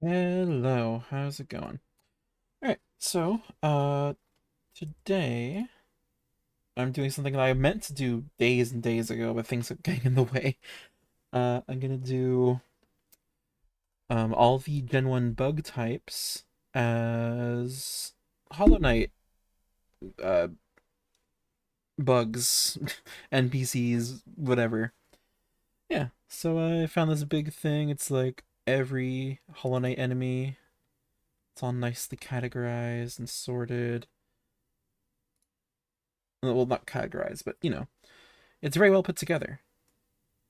Hello, how's it going? Alright, so, today I'm doing something that I meant to do days and days ago, but things are getting in the way. I'm gonna do, all the Gen 1 bug types as Hollow Knight, uh, bugs, NPCs, whatever. Yeah, so I found this big thing. It's like every Hollow Knight enemy, it's all nicely categorized and sorted. Well, not categorized, but it's very well put together.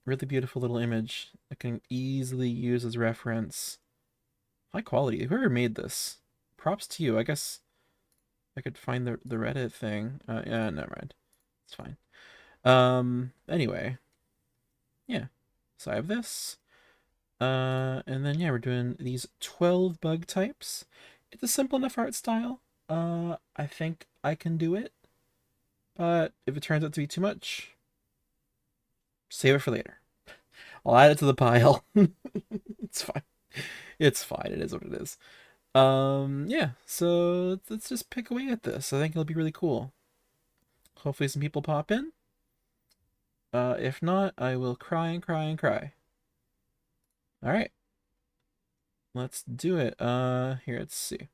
Really beautiful little image I can easily use as reference. High quality. Whoever made this, props to you. I guess I could find the Reddit thing. Yeah, never mind. It's fine. Anyway, yeah. So I have this. And then yeah, we're doing these 12 bug types. It's a simple enough art style. I think I can do it. But if it turns out to be too much, save it for later. I'll add it to the pile. It's fine. It's fine. It is what it is. Yeah. So let's just pick away at this. I think it'll be really cool. Hopefully, some people pop in. If not, I will cry and cry and cry. All right. Let's do it. Here. Let's see.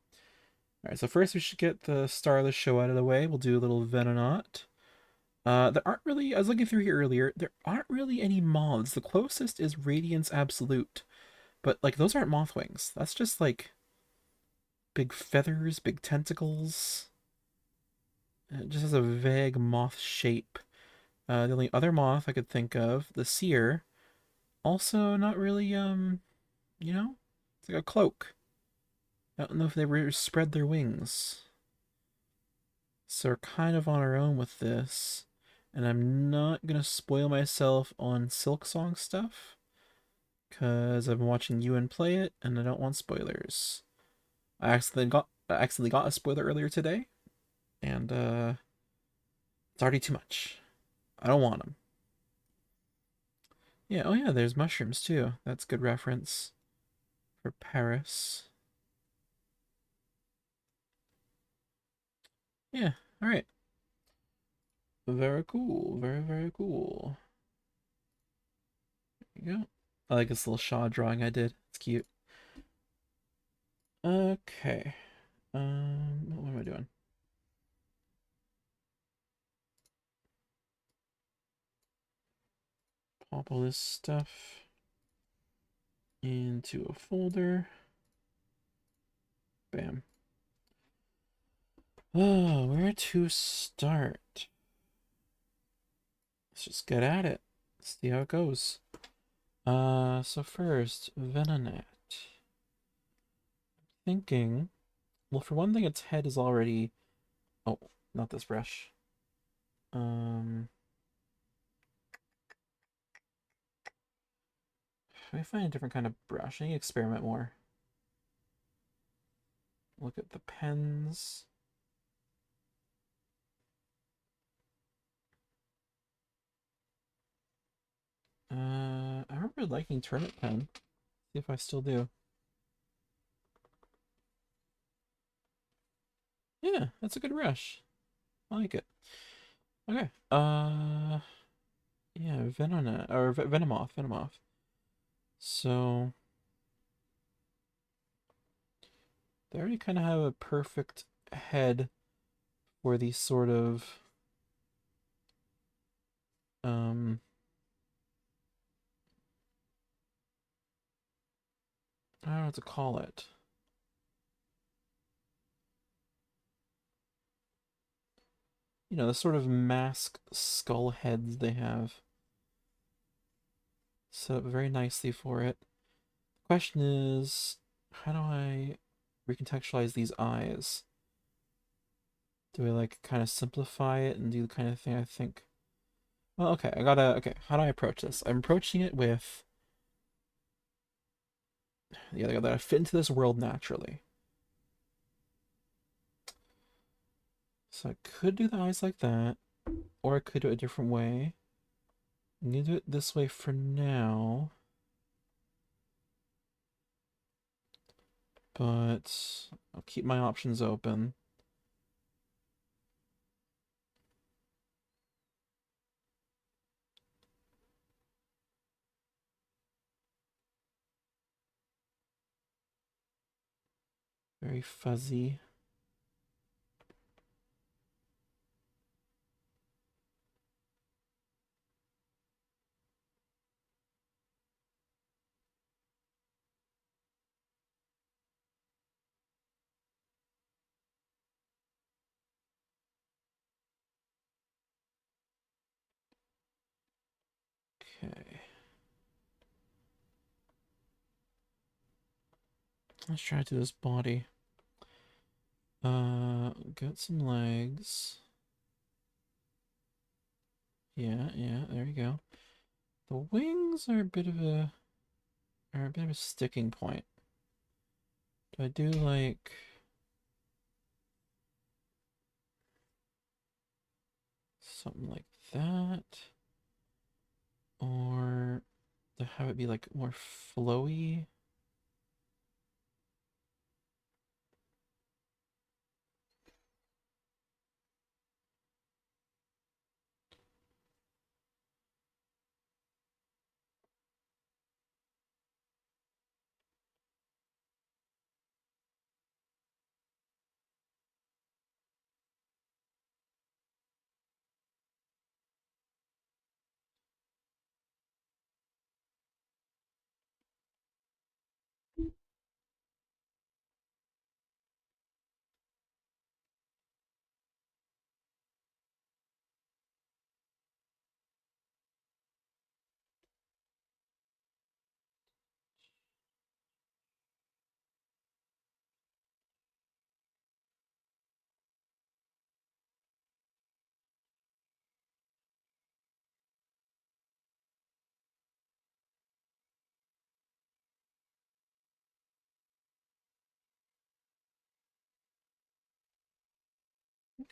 All right. So first, we should get the star of the show out of the way. We'll do a little Venomoth. There aren't really. I was looking through here earlier. There aren't really any moths. The closest is Radiance Absolute, but like those aren't moth wings. That's just like big feathers, big tentacles. It just has a vague moth shape. The only other moth I could think of, the seer, also not really, it's like a cloak. I don't know if they ever spread their wings. So we're kind of on our own with this. And I'm not going to spoil myself on Silksong stuff, because I've been watching Ewan play it, and I don't want spoilers. I accidentally got a spoiler earlier today, and it's already too much. I don't want them. Yeah, oh yeah, there's mushrooms too. That's good reference for Paris. Yeah, alright. Very cool. Very, very cool. There you go. I like this little Shaw drawing I did. It's cute. Okay. What am I doing? Pop all this stuff into a folder. Bam. Oh, where to start? Let's just get at it. See how it goes. So first, Venonet. Thinking, well, for one thing, its head is already. Oh, not this brush. Um, Let me find a different kind of brush. I need to experiment more. Look at the pens. I remember liking Turnip Pen. See if I still do. Yeah, that's a good brush. I like it. Okay. Yeah, Venona or Venomoth, Venomoth. So they already kind of have a perfect head for these sort of um I don't know what to call it. The sort of mask skull heads they have set up very nicely for it. The question is, how do I recontextualize these eyes? Do I like kind of simplify it and do the kind of thing I think? Well, okay, okay, how do I approach this? I'm approaching it with, yeah, they gotta fit into this world naturally. So I could do the eyes like that, or I could do it a different way. I'm gonna do it this way for now. but I'll keep my options open. Very fuzzy. Okay. Let's try to do this body. Get some legs. Yeah, yeah, there you go. The wings are a bit of a sticking point. Do I do like something like that? Or to have it be like more flowy?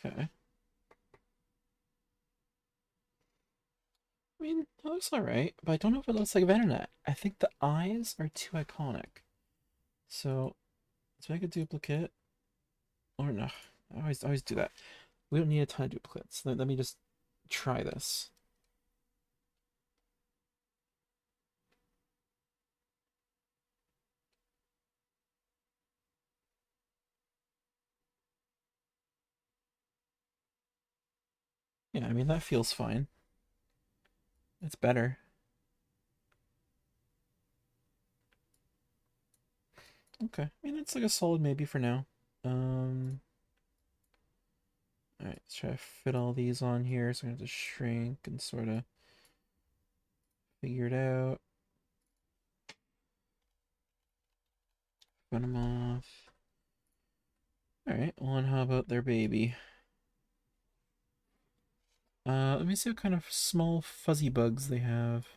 Okay. I mean, it looks alright, but I don't know if it looks like Venomoth. I think the eyes are too iconic. So, let's make a duplicate. Or no, I always do that. We don't need a ton of duplicates. Let me just try this. Yeah, I mean, that feels fine. It's better. Okay. I mean, it's like a solid maybe for now. Um, all right, let's try to fit all these on here. So I'm gonna have to shrink and sort of figure it out. Venomoth. All right. Well, and how about their baby? Let me see what kind of small fuzzy bugs they have.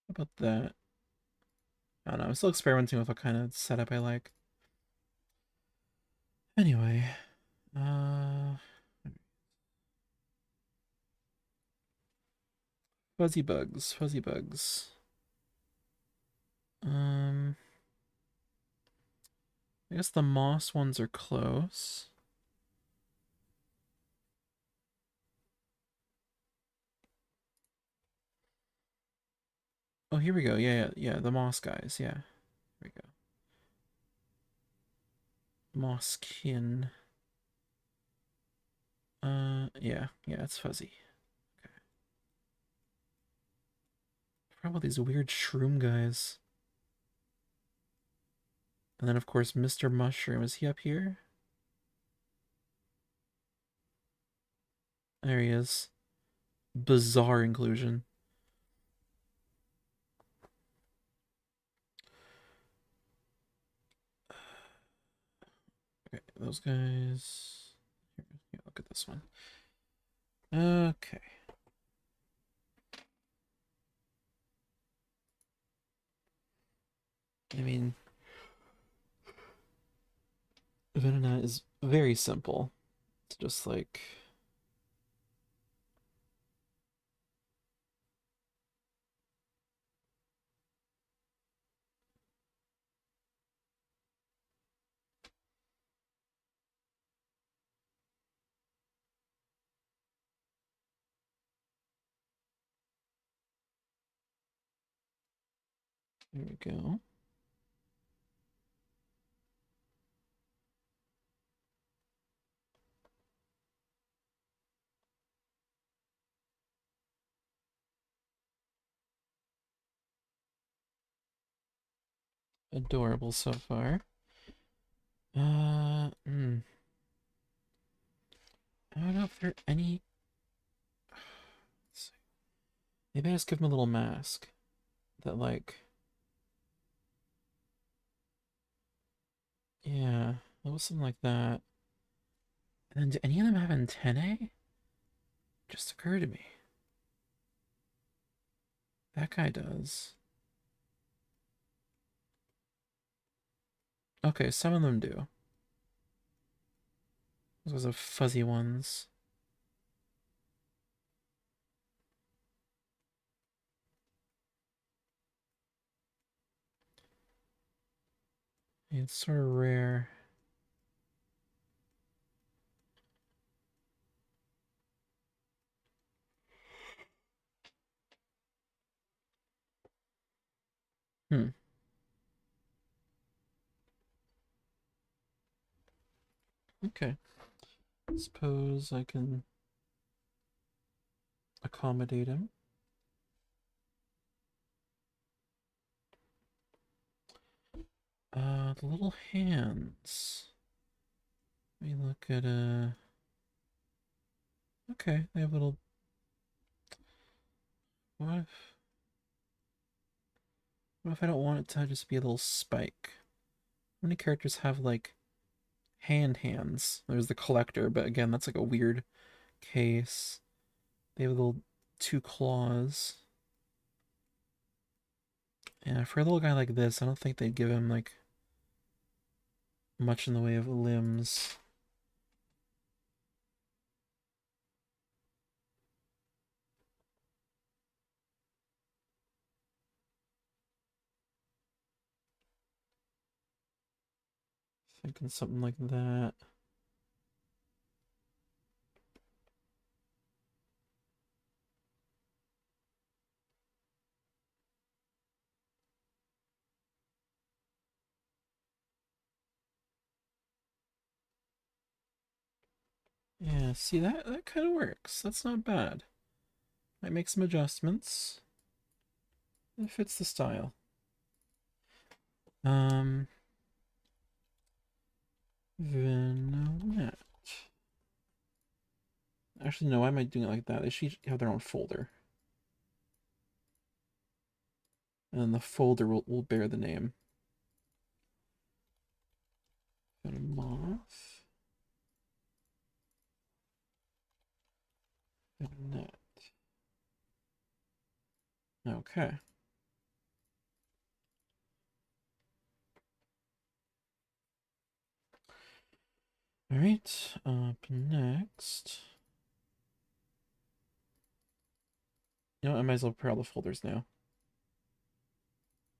How about that? I don't know. I'm still experimenting with what kind of setup I like. Anyway, uh, fuzzy bugs, fuzzy bugs. Um, I guess the moss ones are close. Oh, here we go. Yeah, yeah, yeah. The moss guys. Yeah, here we go. Mosskin. Yeah, yeah. It's fuzzy. Okay. Probably these weird shroom guys. And then of course Mr. Mushroom. Is he up here? There he is. Bizarre inclusion. those guys. Here, look at this one. Okay. I mean, Venomoth is very simple. It's just like, there we go. Adorable so far. I don't know if there are any. Let's see. Maybe I just give him a little mask that, like, yeah, it was something like that. And then, do any of them have antennae? Just occurred to me. That guy does. Okay, some of them do. Those are the fuzzy ones. It's sort of rare. Hmm. Okay. Suppose I can accommodate him. The little hands. Let me look at okay, they have little. What if? What if I don't want it to just be a little spike? How many characters have like hands? There's the collector, but again, that's like a weird case. They have little two claws. Yeah, for a little guy like this, I don't think they'd give him like much in the way of limbs. Thinking something like that. Yeah, see that kind of works. That's not bad. Might make some adjustments. It fits the style. Um, Venomoth. Actually, no, why am I doing it like that? They should have their own folder. And then the folder will bear the name. Venomoth. Venomoth. Okay. Alright, up next. You know, I might as well prepare all the folders now.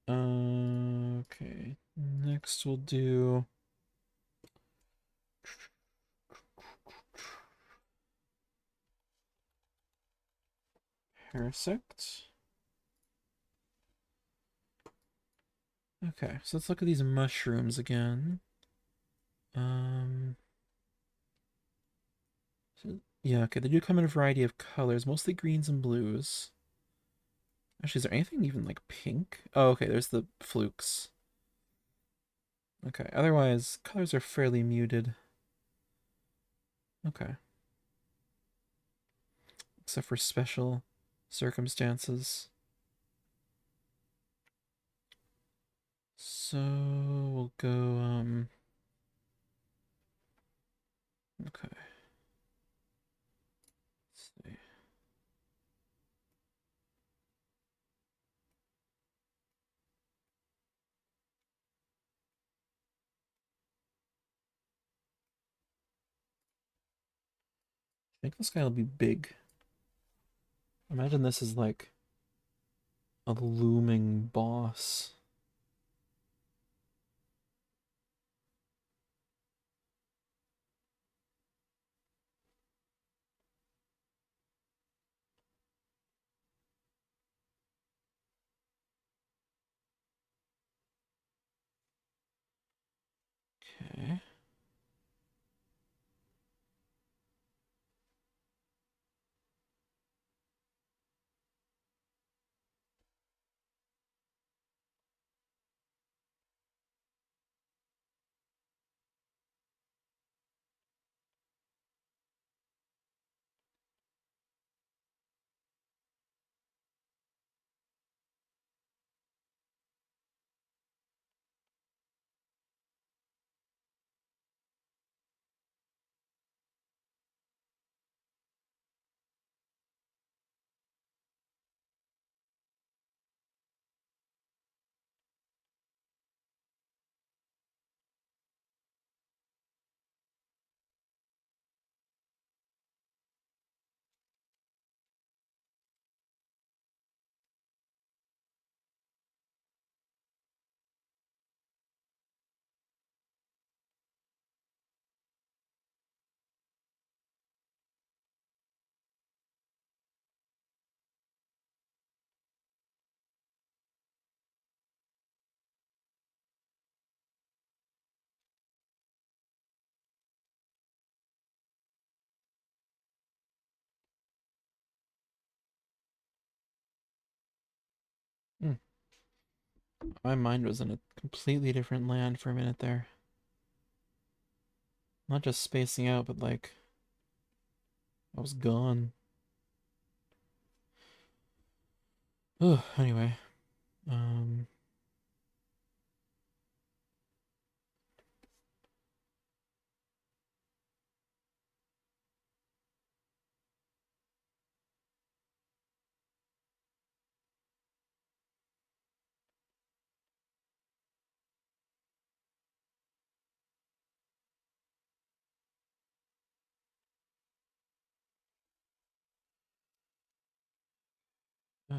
Okay. Next we'll do Parasect. Okay, so let's look at these mushrooms again. Um, yeah, okay, they do come in a variety of colors, mostly greens and blues. Actually, is there anything even like pink? Oh, okay, there's the flukes. Okay, otherwise, colors are fairly muted. Okay, except for special circumstances. So we'll go, I think this guy will be big. Imagine this is like a looming boss. Okay. Hmm. My mind was in a completely different land for a minute there. Not just spacing out, but like I was gone. Ugh, anyway. Um uh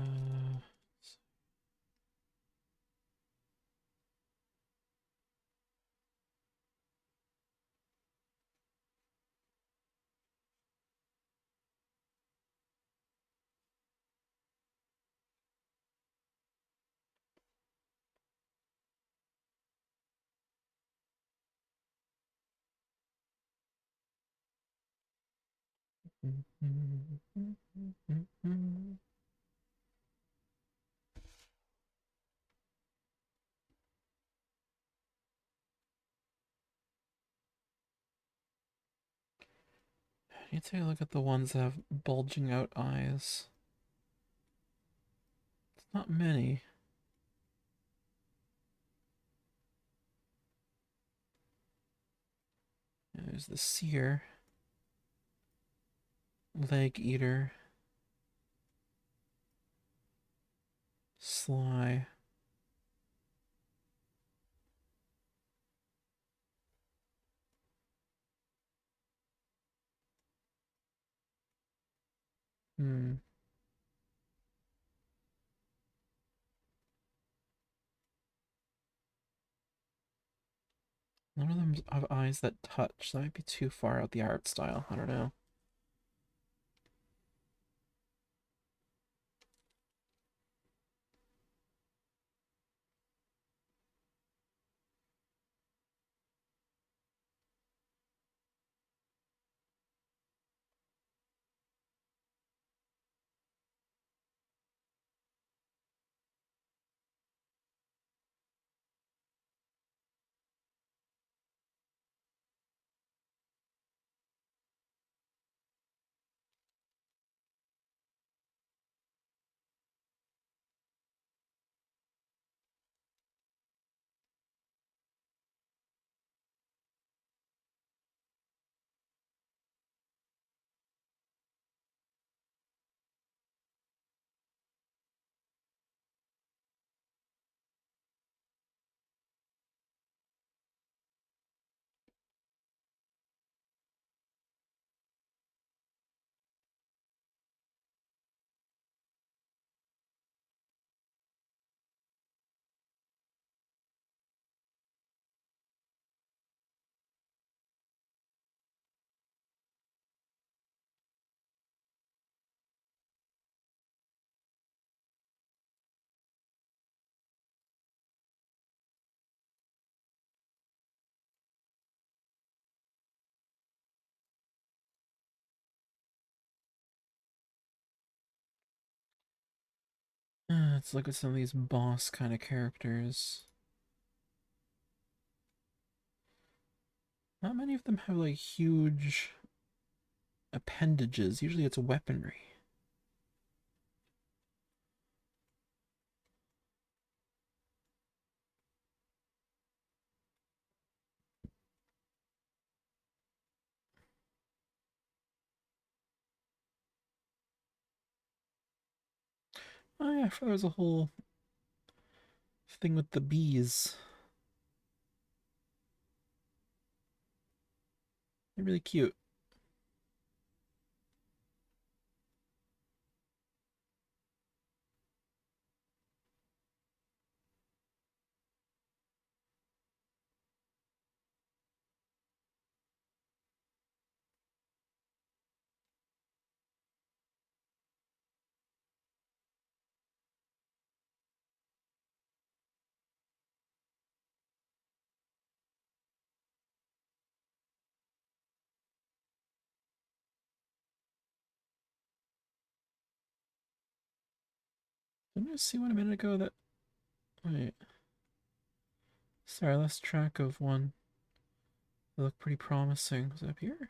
I need to take a look at the ones that have bulging out eyes. It's not many. There's the seer, leg eater, sly. Hmm. None of them have eyes that touch. That might be too far out the art style. I don't know. Let's look at some of these boss kind of characters. Not many of them have like huge appendages. Usually it's weaponry. Oh yeah, there was a whole thing with the bees. They're really cute. Didn't I see one a minute ago that... Wait. Sorry, I lost track of one. They look pretty promising. Was it up here?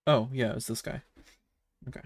Oh, yeah, it was this guy. Okay.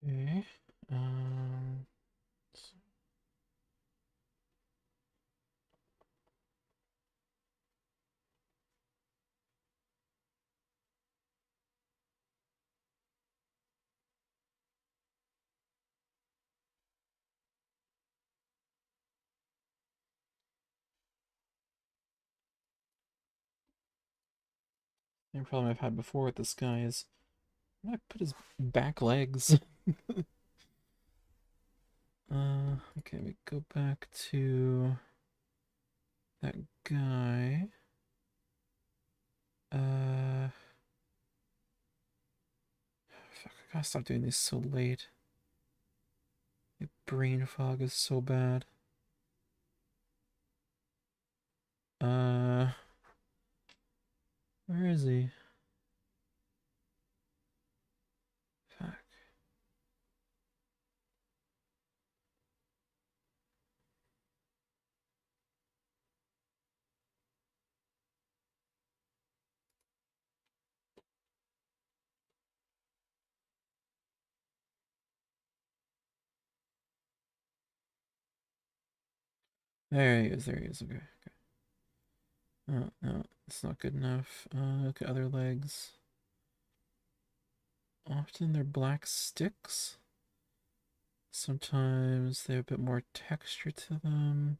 Okay. Um, the problem I've had before with this guy is when I put his back legs. Okay, we go back to that guy. Uh, Fuck, I gotta stop doing these so late. My brain fog is so bad. Uh, where is he? Fuck. There he is, there he is, okay. Oh, no, it's not good enough. Look at other legs. Often they're black sticks. Sometimes they have a bit more texture to them.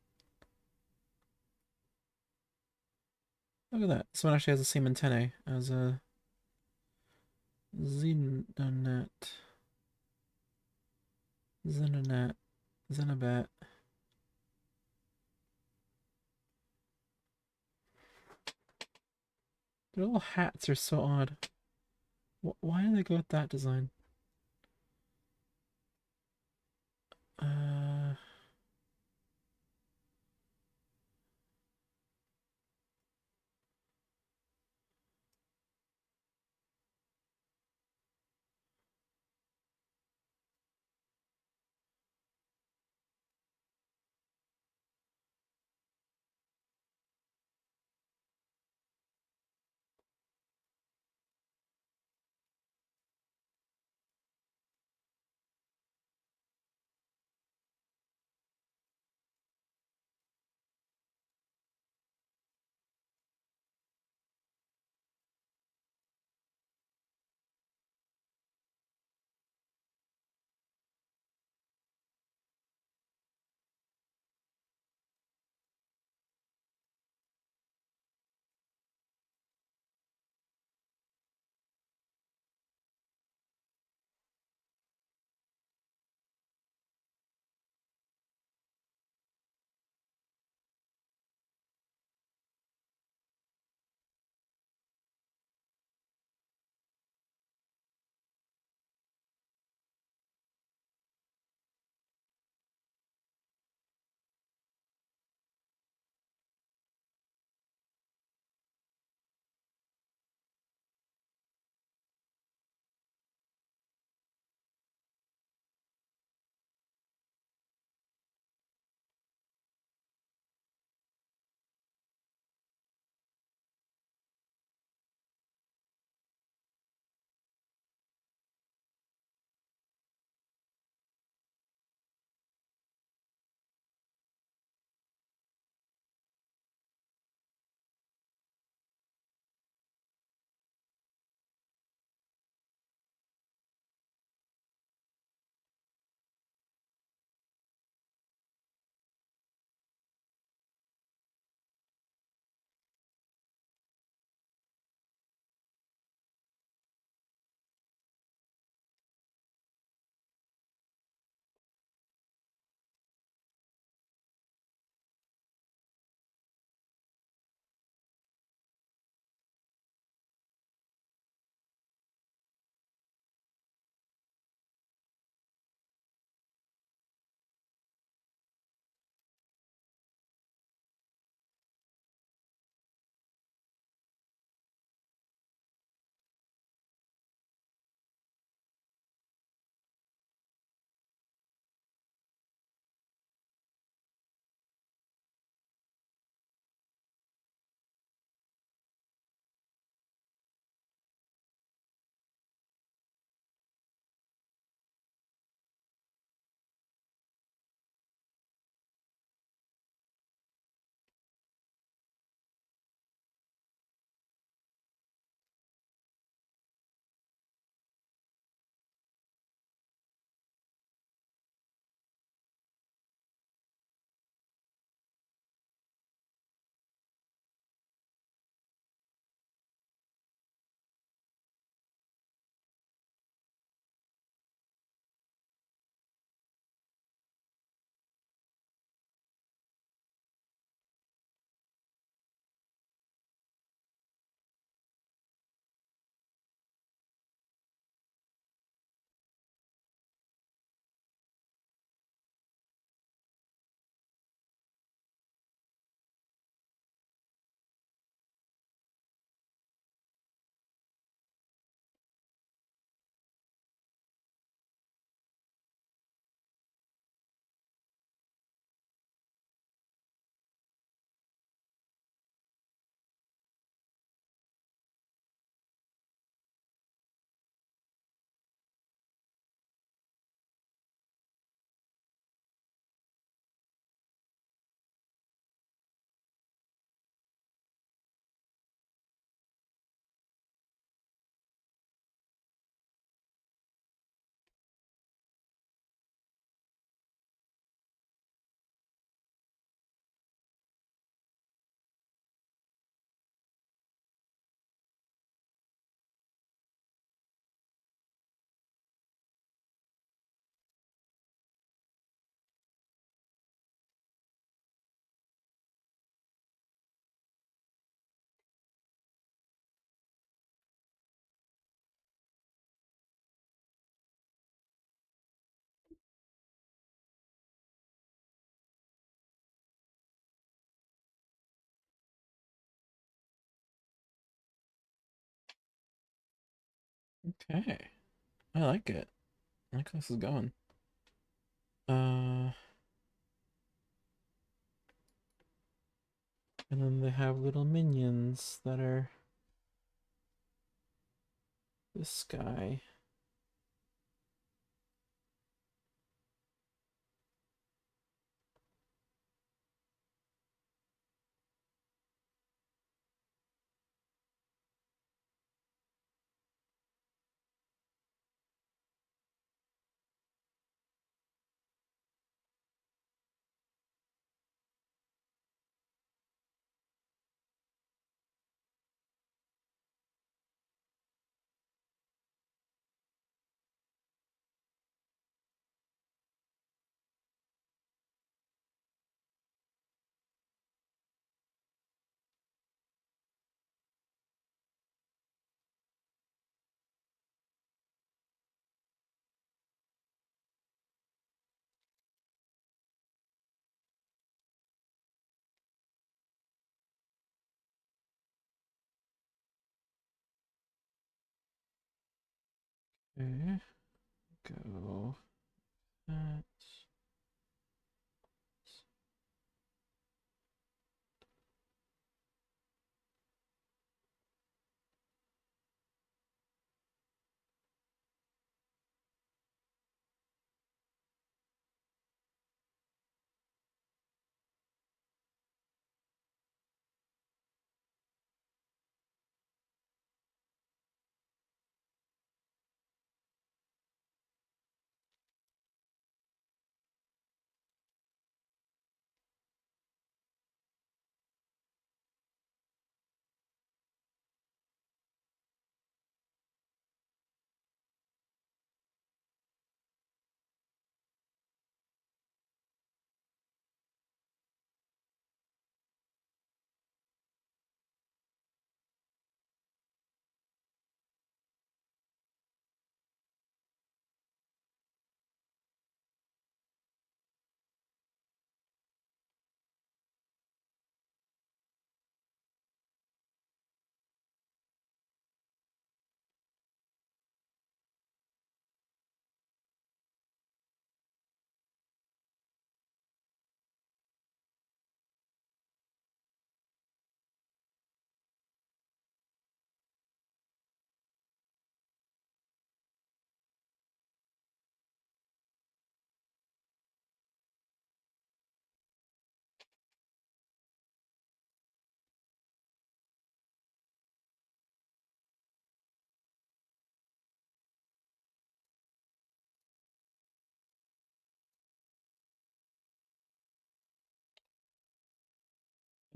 Look at that. This one actually has the same antennae as a Xenonet. Xenonet. Xenobat. Their little hats are so odd. Why did they go with that design? Uh, Okay. I like it. I like how this is going. Uh, and then they have little minions that are this guy. Okay, go. That.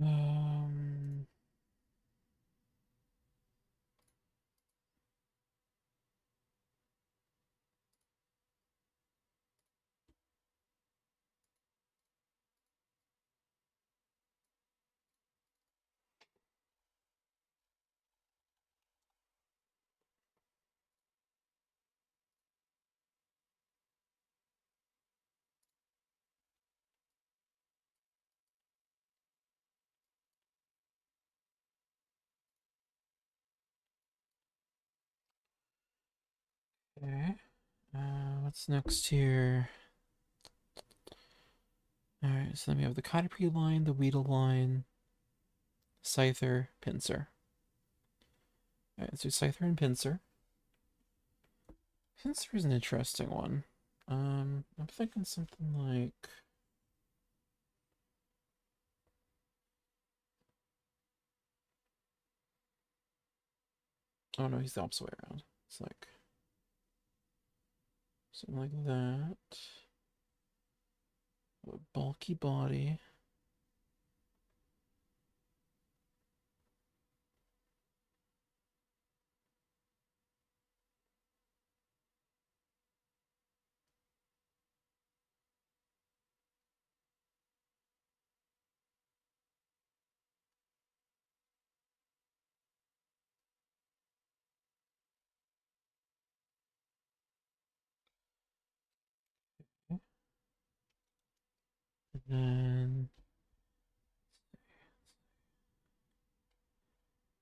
Um. Okay. What's next here? Alright, so then we have the Caterpie line, the Weedle line, Scyther, Pinsir. Alright, let's do Scyther and Pinsir. Pinsir is an interesting one. I'm thinking something like. Oh no, he's the opposite way around. It's like something like that. A bulky body. And then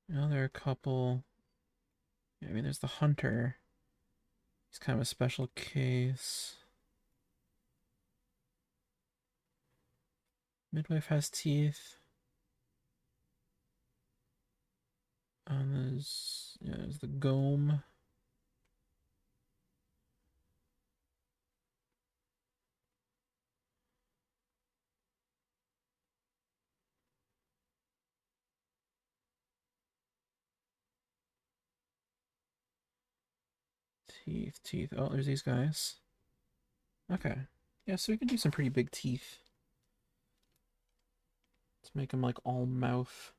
now there are a couple. Yeah, I mean, there's the Hunter. He's kind of a special case. Midwife has teeth. There's the gome. Teeth. Oh, there's these guys. Okay. Yeah, so we can do some pretty big teeth. Let's make them like all mouth.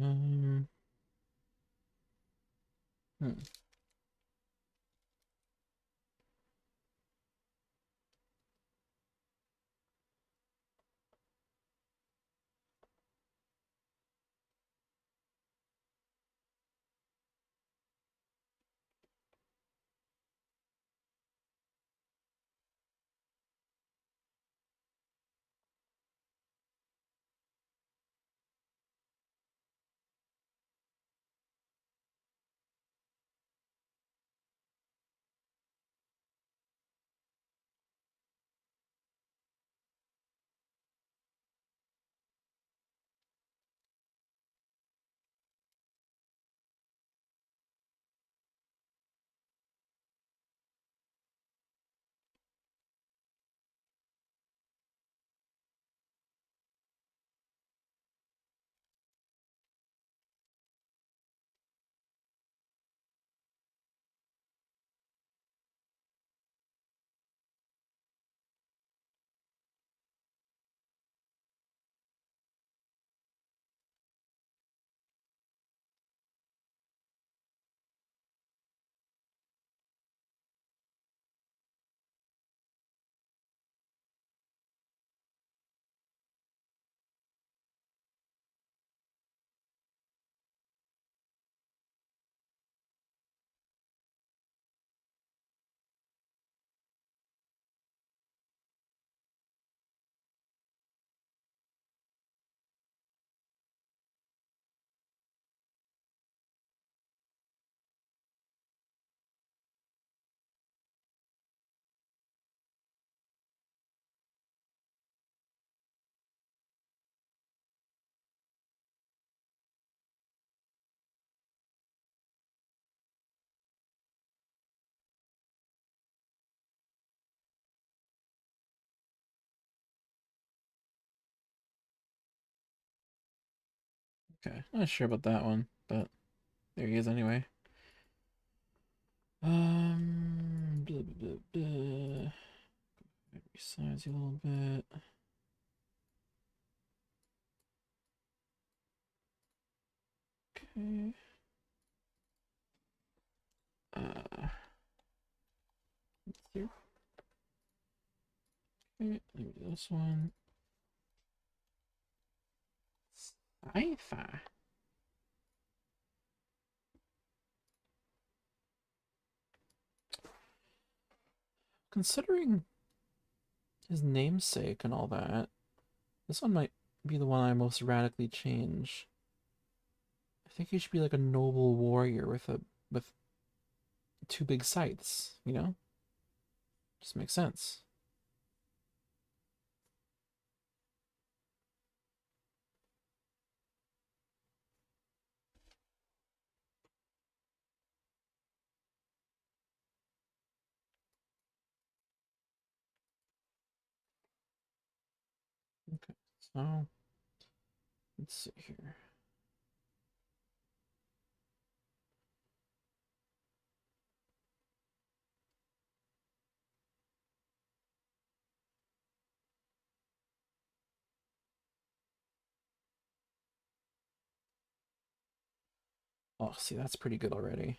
Um, hmm. Okay, not sure about that one, but there he is anyway. Blah, blah, blah, blah. Resize you a little bit. Okay. Let's see. Okay, maybe this one. Sci-fi. Considering his namesake and all that, this one might be the one I most radically change. I think he should be like a noble warrior with two big scythes, you know? Just makes sense. Okay, so let's see here. Oh, see, that's pretty good already.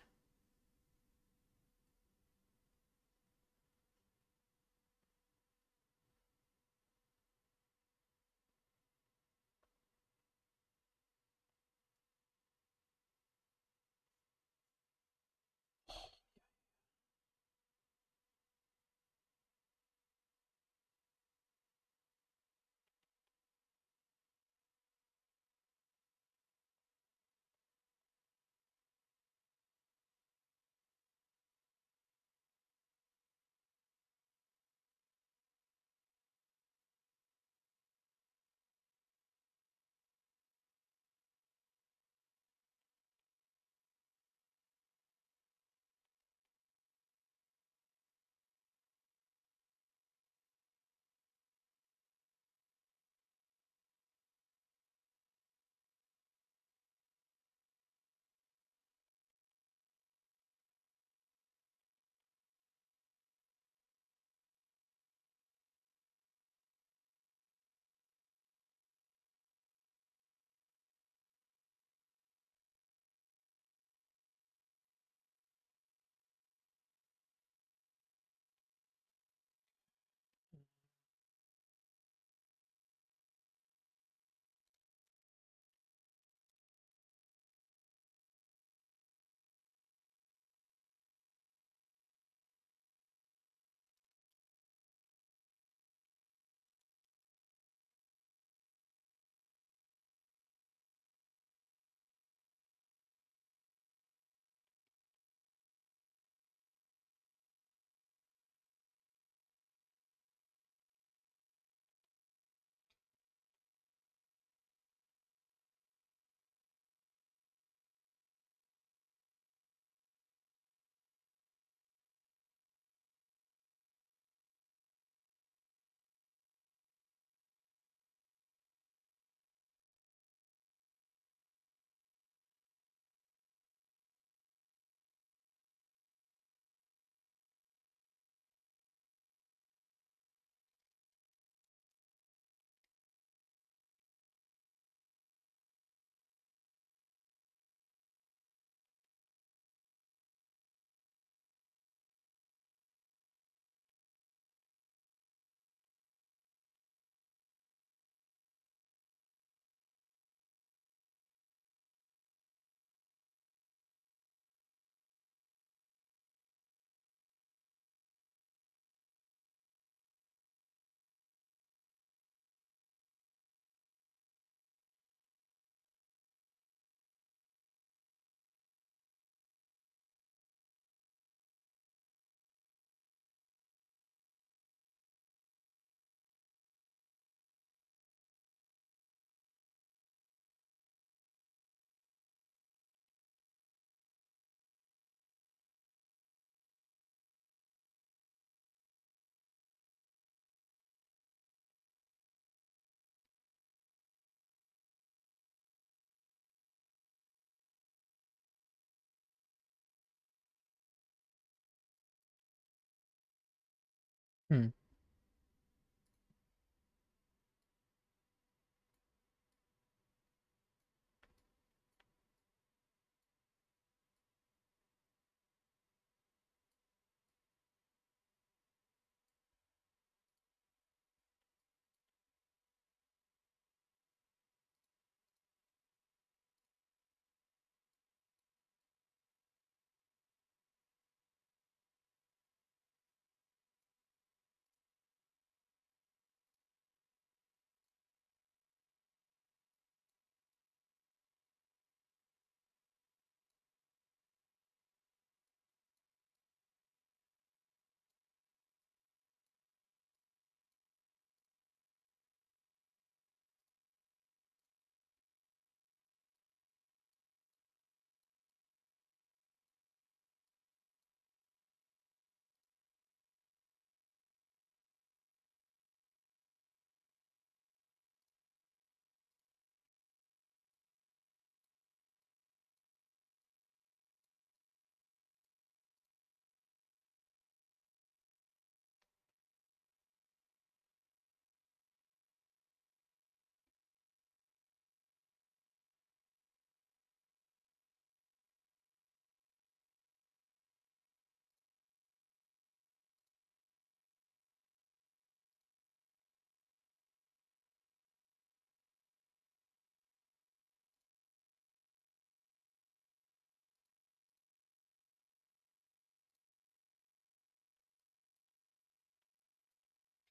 Hmm.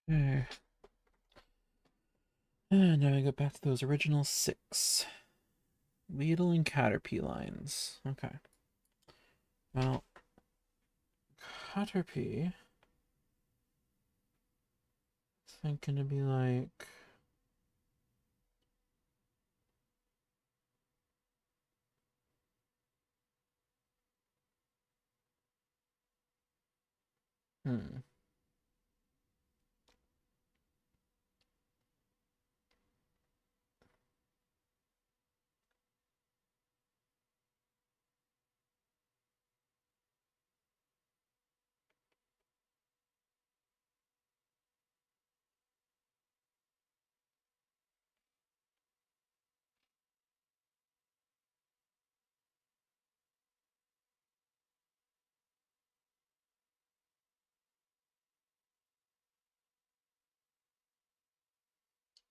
Okay. And now I go back to those original 6. Weedle and Caterpie lines. Okay. Well, Caterpie, it's thinking to be like, hmm.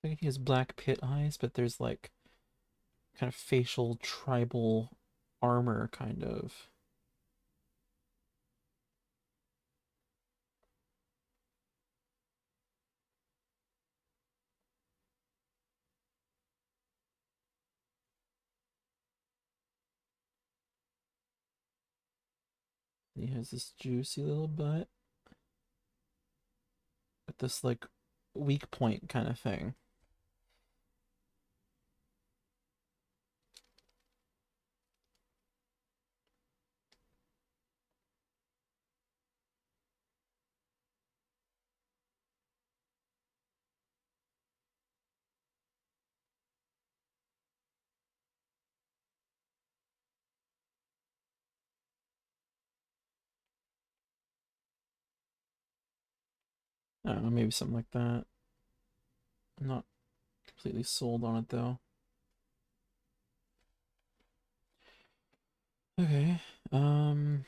I think he has black pit eyes, but there's like kind of facial tribal armor, kind of. He has this juicy little butt with this like weak point kind of thing. I don't know, maybe something like that. I'm not completely sold on it though. Okay. Um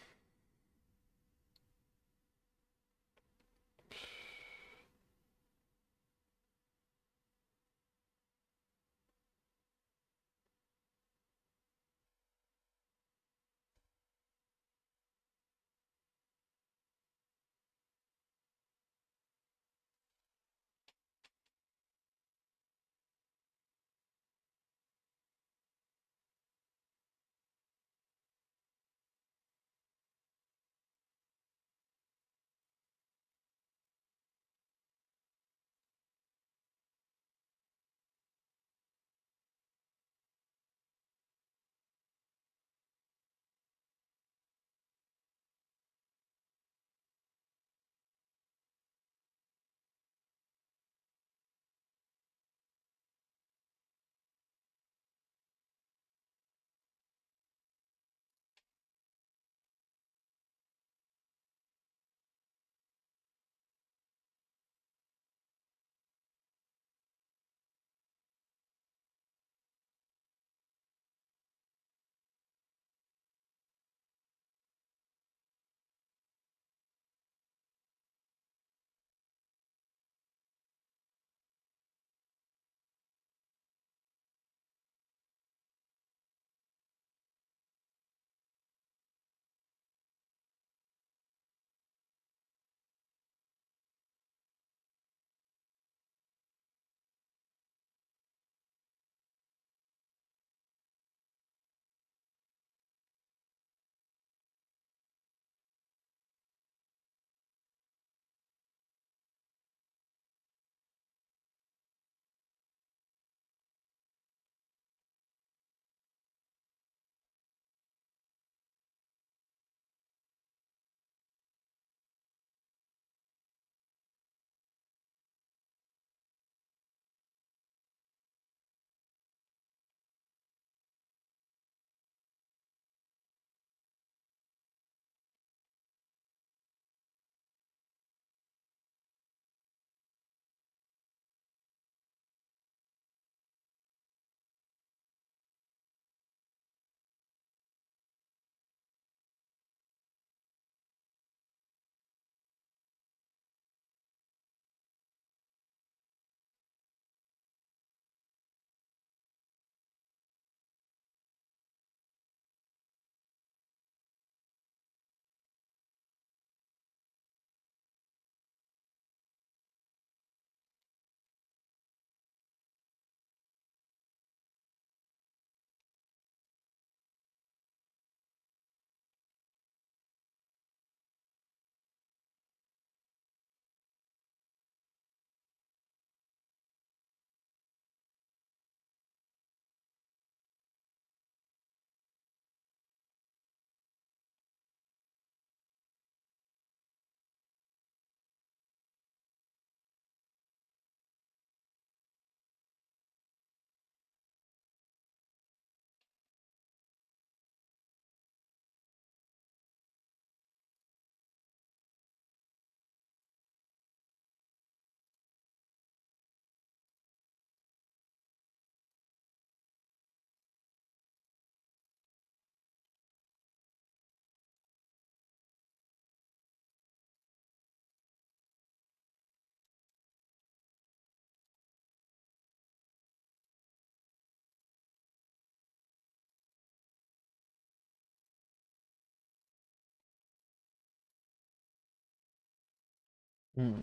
Hmm.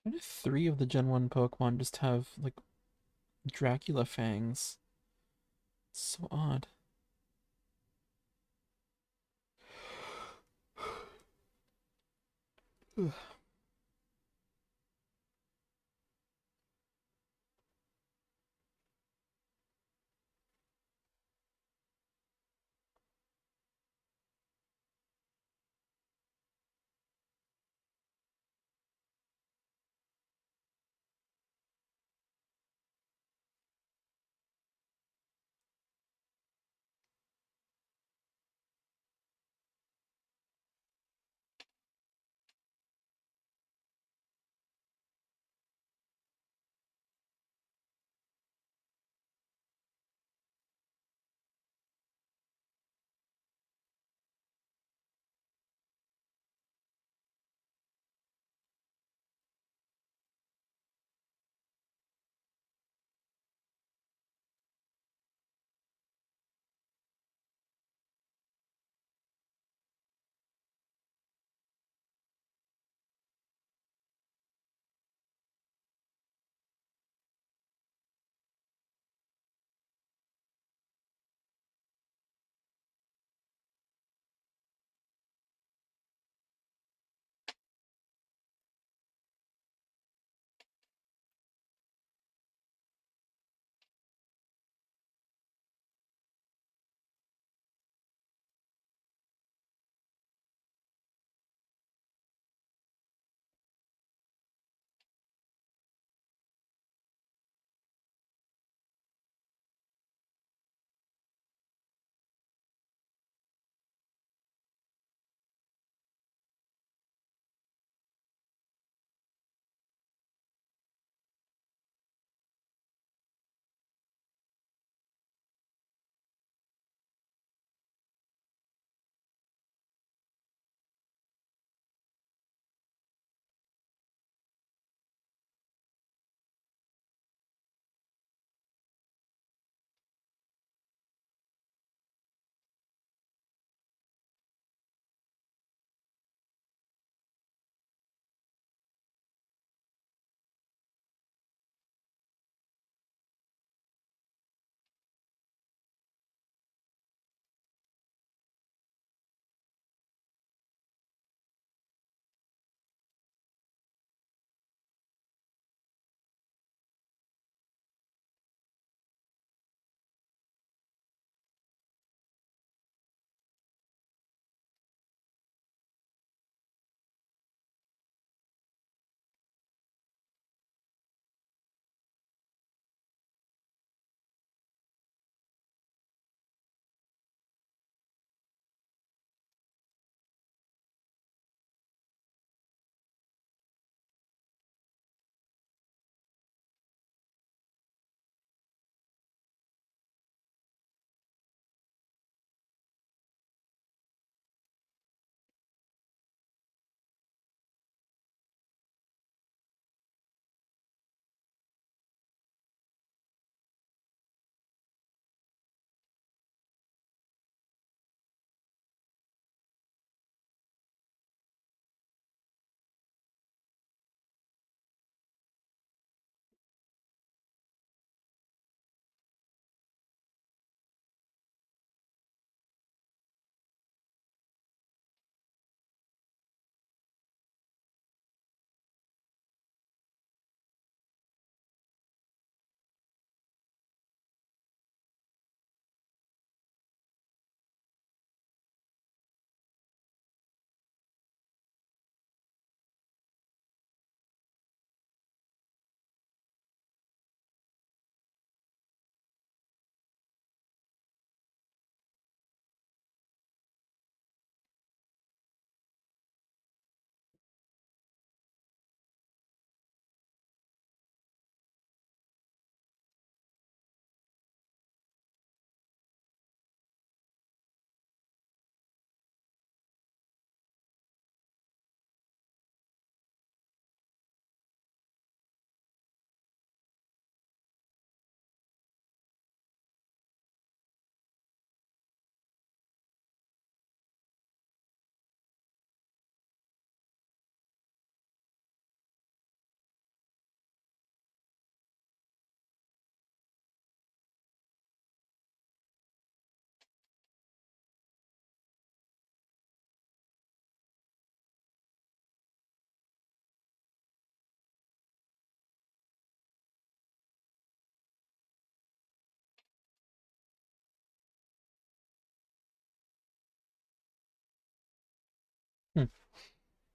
Why do three of the Gen 1 Pokemon just have, like, Dracula fangs? It's so odd.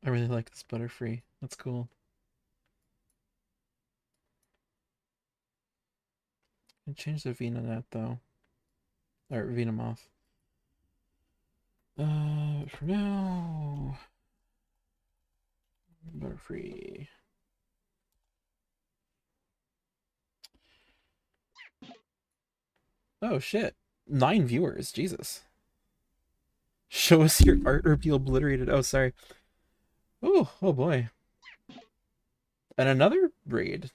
I really like this Butterfree. That's cool. I changed the Venonat though. Or Venomoth. For now, Butterfree. Oh shit. 9 viewers. Jesus. Show us your art or be obliterated. Oh, sorry. Oh boy. And another raid.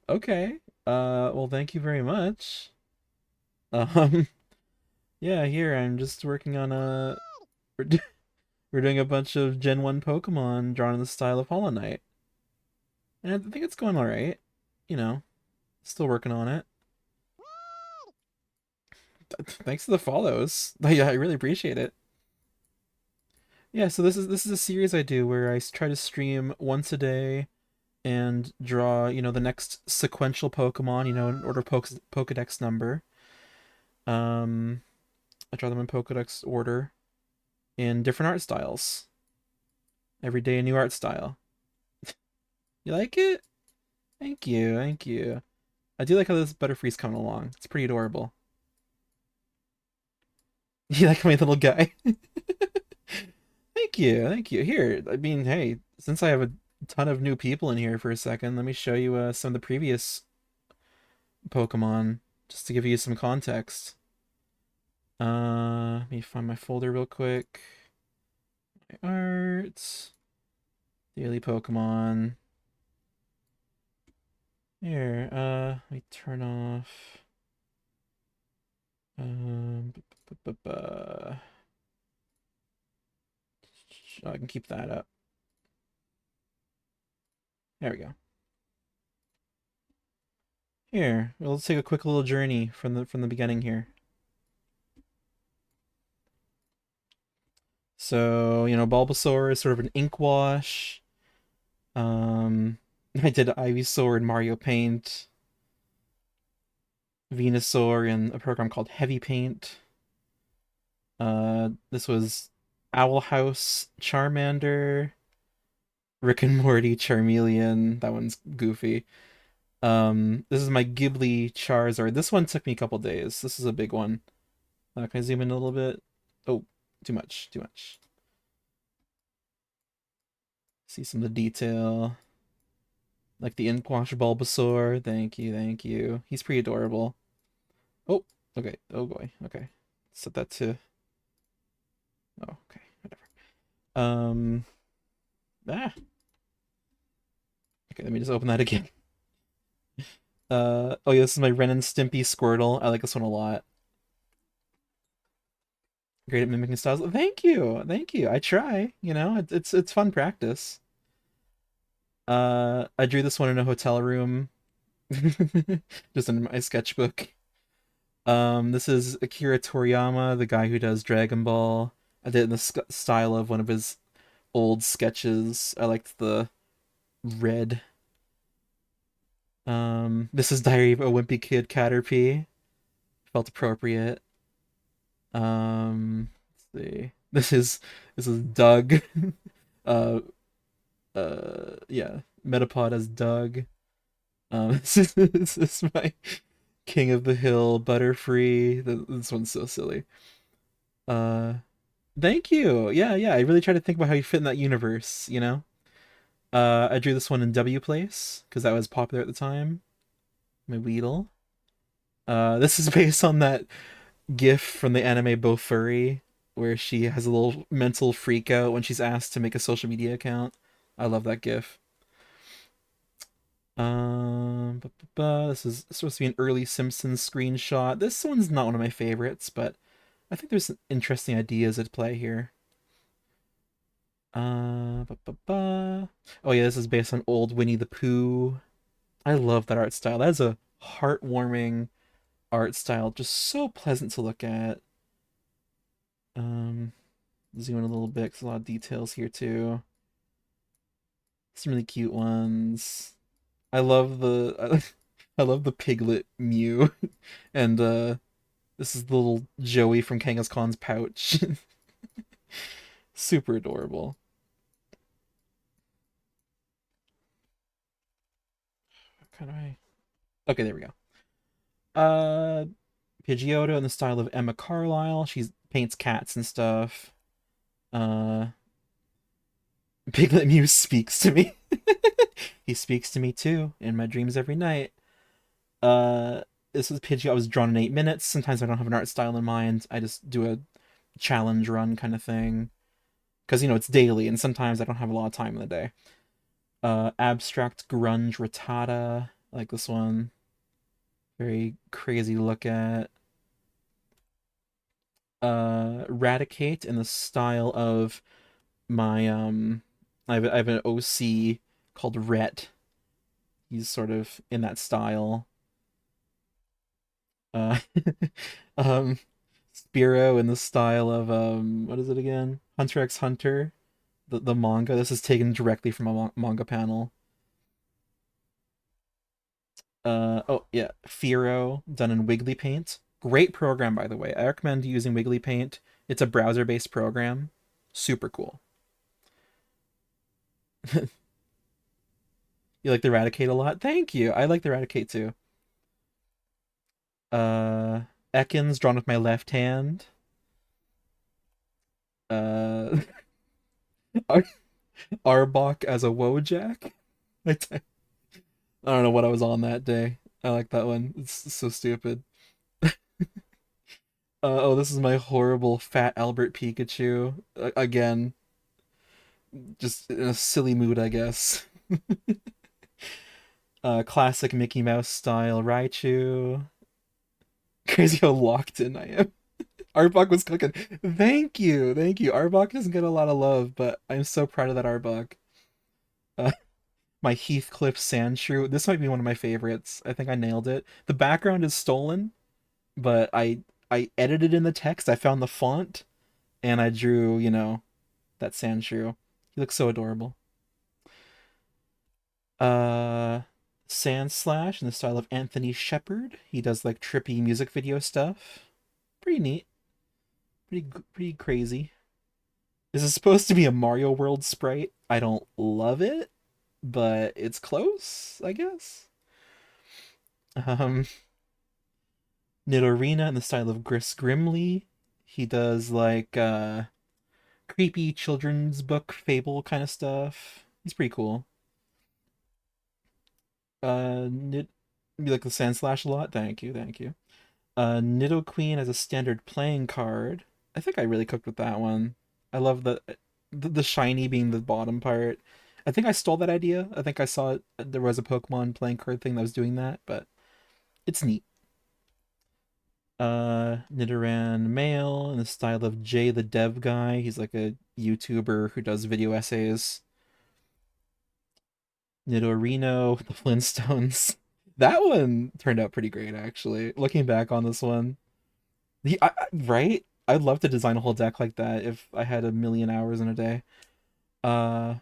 Okay. Well, thank you very much. Um, yeah, here I'm just working on a. We're doing a bunch of Gen 1 Pokemon drawn in the style of Hollow Knight. And I think it's going alright. You know, still working on it. Thanks for the follows. Yeah, I really appreciate it. Yeah, so this is a series I do where I try to stream once a day and draw, the next sequential Pokemon, in order Pokedex number. Um, I draw them in Pokedex order in different art styles. Every day a new art style. You like it? Thank you, thank you. I do like how this Butterfree's coming along. It's pretty adorable. You like my little guy? Thank you, thank you. Here, I mean, hey, since I have a ton of new people in here for a second, let me show you some of the previous Pokemon, just to give you some context. Let me find my folder real quick. My art. Daily Pokemon. Here, let me turn off. I can keep that up. There we go. Here, well, let's take a quick little journey from the beginning here. So, Bulbasaur is sort of an ink wash. I did Ivysaur in Mario Paint. Venusaur in a program called Heavy Paint. This was Owl House Charmander. Rick and Morty Charmeleon. That one's goofy. This is my Ghibli Charizard. This one took me a couple days. This is a big one. Can I zoom in a little bit? Oh, too much, too much. See some of the detail. Like the Inquash Bulbasaur. Thank you, thank you. He's pretty adorable. Oh, okay. Oh boy. Okay. Set that to. Oh, okay. Whatever. Um. Ah. Okay. Let me just open that again. Oh yeah, this is my Ren and Stimpy Squirtle. I like this one a lot. Great at mimicking styles. Thank you, thank you. I try. It's fun practice. I drew this one in a hotel room, just in my sketchbook. This is Akira Toriyama, the guy who does Dragon Ball. I did it in the style of one of his old sketches. I liked the red. This is Diary of a Wimpy Kid Caterpie. Felt appropriate. Let's see. This is Doug. uh, yeah, Metapod as Doug. This is my King of the Hill Butterfree. This one's so silly. Uh, Thank you. Yeah, yeah. I really try to think about how you fit in that universe. I drew this one in W Place because that was popular at the time. My Weedle. This is based on that GIF from the anime Bofurry, where she has a little mental freak out when she's asked to make a social media account. I love that GIF. This is supposed to be an early Simpsons screenshot. This one's not one of my favorites, but I think there's some interesting ideas at play here. Oh yeah, this is based on old Winnie the Pooh. I love that art style. That is a heartwarming art style, just so pleasant to look at. Um, Zoom in a little bit, 'cause a lot of details here too. Some really cute ones. I love the I love the Piglet Mew, and this is the little Joey from Kangaskhan's pouch. Super adorable. Kind of. Okay, there we go. Uh, Pidgeotto in the style of Emma Carlisle. She paints cats and stuff. Uh, Piglet Mew speaks to me. He speaks to me too in my dreams every night. Uh, this was Pidgey. I was drawn in 8 minutes. Sometimes I don't have an art style in mind. I just do a challenge run kind of thing because it's daily, and sometimes I don't have a lot of time in the day. Abstract grunge Rattata, I like this one. Very crazy to look at. Eradicate in the style of my I have an OC called Rhett. He's sort of in that style. Uh, um, Spiro in the style of what is it again? Hunter x Hunter, the manga. This is taken directly from a manga panel. Oh yeah, Firo done in Wiggly Paint. Great program, by the way. I recommend using Wiggly Paint. It's a browser-based program. Super cool. You like the Eradicate a lot? Thank you. I like the Eradicate too. Uh, Ekans drawn with my left hand. Uh, Ar- Arbok as a Wojak. I don't know what I was on that day. I like that one. It's so stupid. Oh, this is my horrible fat Albert Pikachu. Again, just in a silly mood, I guess. Classic Mickey Mouse style Raichu. Crazy how locked in I am. Arbok was cooking. Thank you, thank you. Arbok doesn't get a lot of love, but I'm so proud of that Arbok. Uh, my Heathcliff Sandshrew. This might be one of my favorites. I think I nailed it. The background is stolen, but I edited in the text. I found the font, and I drew, that Sandshrew. He looks so adorable. Uh, Sandslash in the style of Anthony Shepard. He does like trippy music video stuff. Pretty neat. Pretty crazy. This is supposed to be a Mario World sprite. I don't love it, but it's close, I guess. Um, Nidorina in the style of Gris Grimly. He does like creepy children's book fable kind of stuff. He's pretty cool. Nid You like the Sand Slash a lot? Thank you, thank you. Nidoqueen as a standard playing card. I think I really cooked with that one. I love the shiny being the bottom part. I think I stole that idea. I think I saw it. There was a Pokemon playing card thing that was doing that, but it's neat. Nidoran male in the style of Jay the Dev guy. He's like a YouTuber who does video essays. Nidorino, the Flintstones. That one turned out pretty great, actually. Looking back on this one, right? I'd love to design a whole deck like that if I had a million hours in a day. Uh,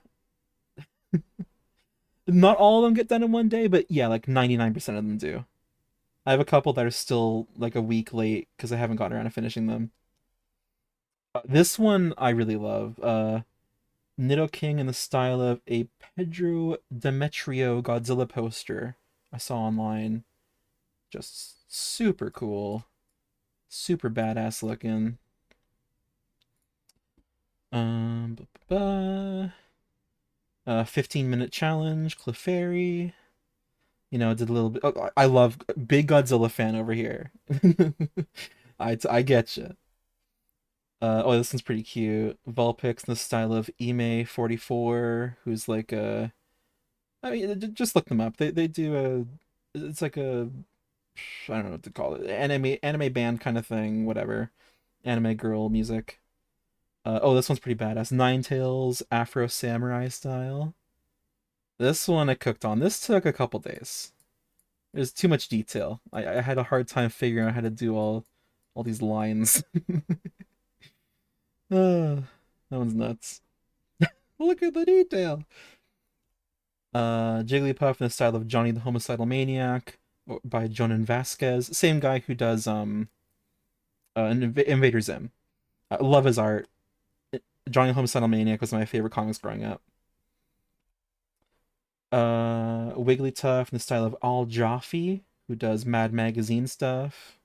Not all of them get done in one day, but yeah, like 99% of them do. I have a couple that are still like a week late because I haven't gotten around to finishing them. This one I really love. Nidoking in the style of a Pedro Demetrio Godzilla poster I saw online. Just super cool. Super badass looking. Bu- bu- bu. 15-minute challenge, Clefairy. Did a little bit. Oh, I love big Godzilla fan over here. I get you. Oh, this one's pretty cute. Vulpix in the style of Ime 44, who's like a. I mean, just look them up. They do a. It's like a. I don't know what to call it. Anime band kind of thing. Whatever. Anime girl music. Oh, this one's pretty badass. Ninetales Afro Samurai style. This one I cooked on. This took a couple days. There's too much detail. I had a hard time figuring out how to do all these lines. That one's nuts. Look at the detail. Jigglypuff in the style of Johnny the Homicidal Maniac by Jonan Vasquez. Same guy who does Invader Zim. I love his art. Johnny Homicidal Maniac was my favorite comics growing up. Wigglytuff in the style of Al Jaffe, who does Mad Magazine stuff.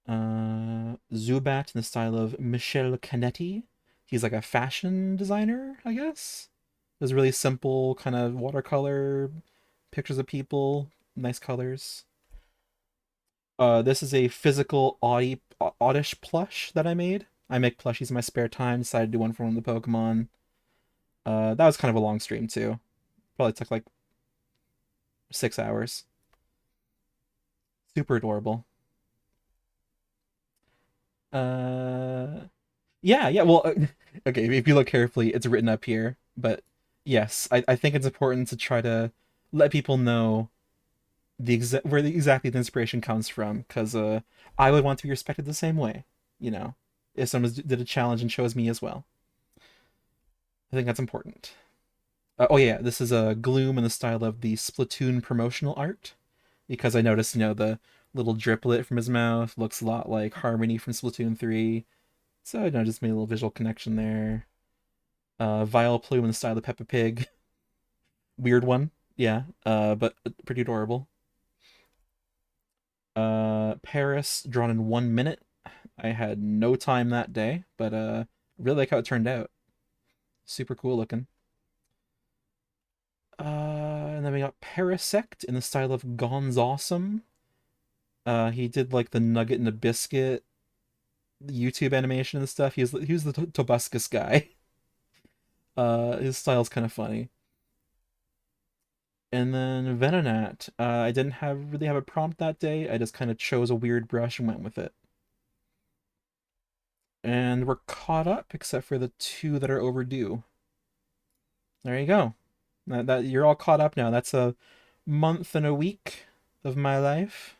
Zubat in the style of Michel Canetti. He's like a fashion designer, I guess. There's really simple kind of watercolor pictures of people, nice colors. This is a physical Oddish plush that I made. I make plushies in my spare time. Decided to do one for one of the Pokemon. That was kind of a long stream too. Probably took like 6 hours. Super adorable. Uh, yeah, yeah. Well, okay. If you look carefully, it's written up here. But yes, I think it's important to try to let people know exactly the inspiration comes from, because I would want to be respected the same way. You know, if someone did a challenge and chose me as well, I think that's important. Oh yeah, this is a Gloom in the style of the Splatoon promotional art, because I noticed, the little driplet from his mouth looks a lot like Harmony from Splatoon 3. So I just made a little visual connection there. Vile Plume in the style of Peppa Pig. Weird one, yeah, but pretty adorable. Paris drawn in 1 minute. I had no time that day, but really like how it turned out. Super cool looking. And then we got Parasect in the style of Gon's Awesome. He did like the Nugget and the Biscuit YouTube animation and stuff. He was the Tobuscus guy. His style's kind of funny. And then Venonat. I didn't really have a prompt that day. I just kind of chose a weird brush and went with it. And we're caught up except for the two that are overdue. There you go. That you're all caught up now. That's a month and a week of my life.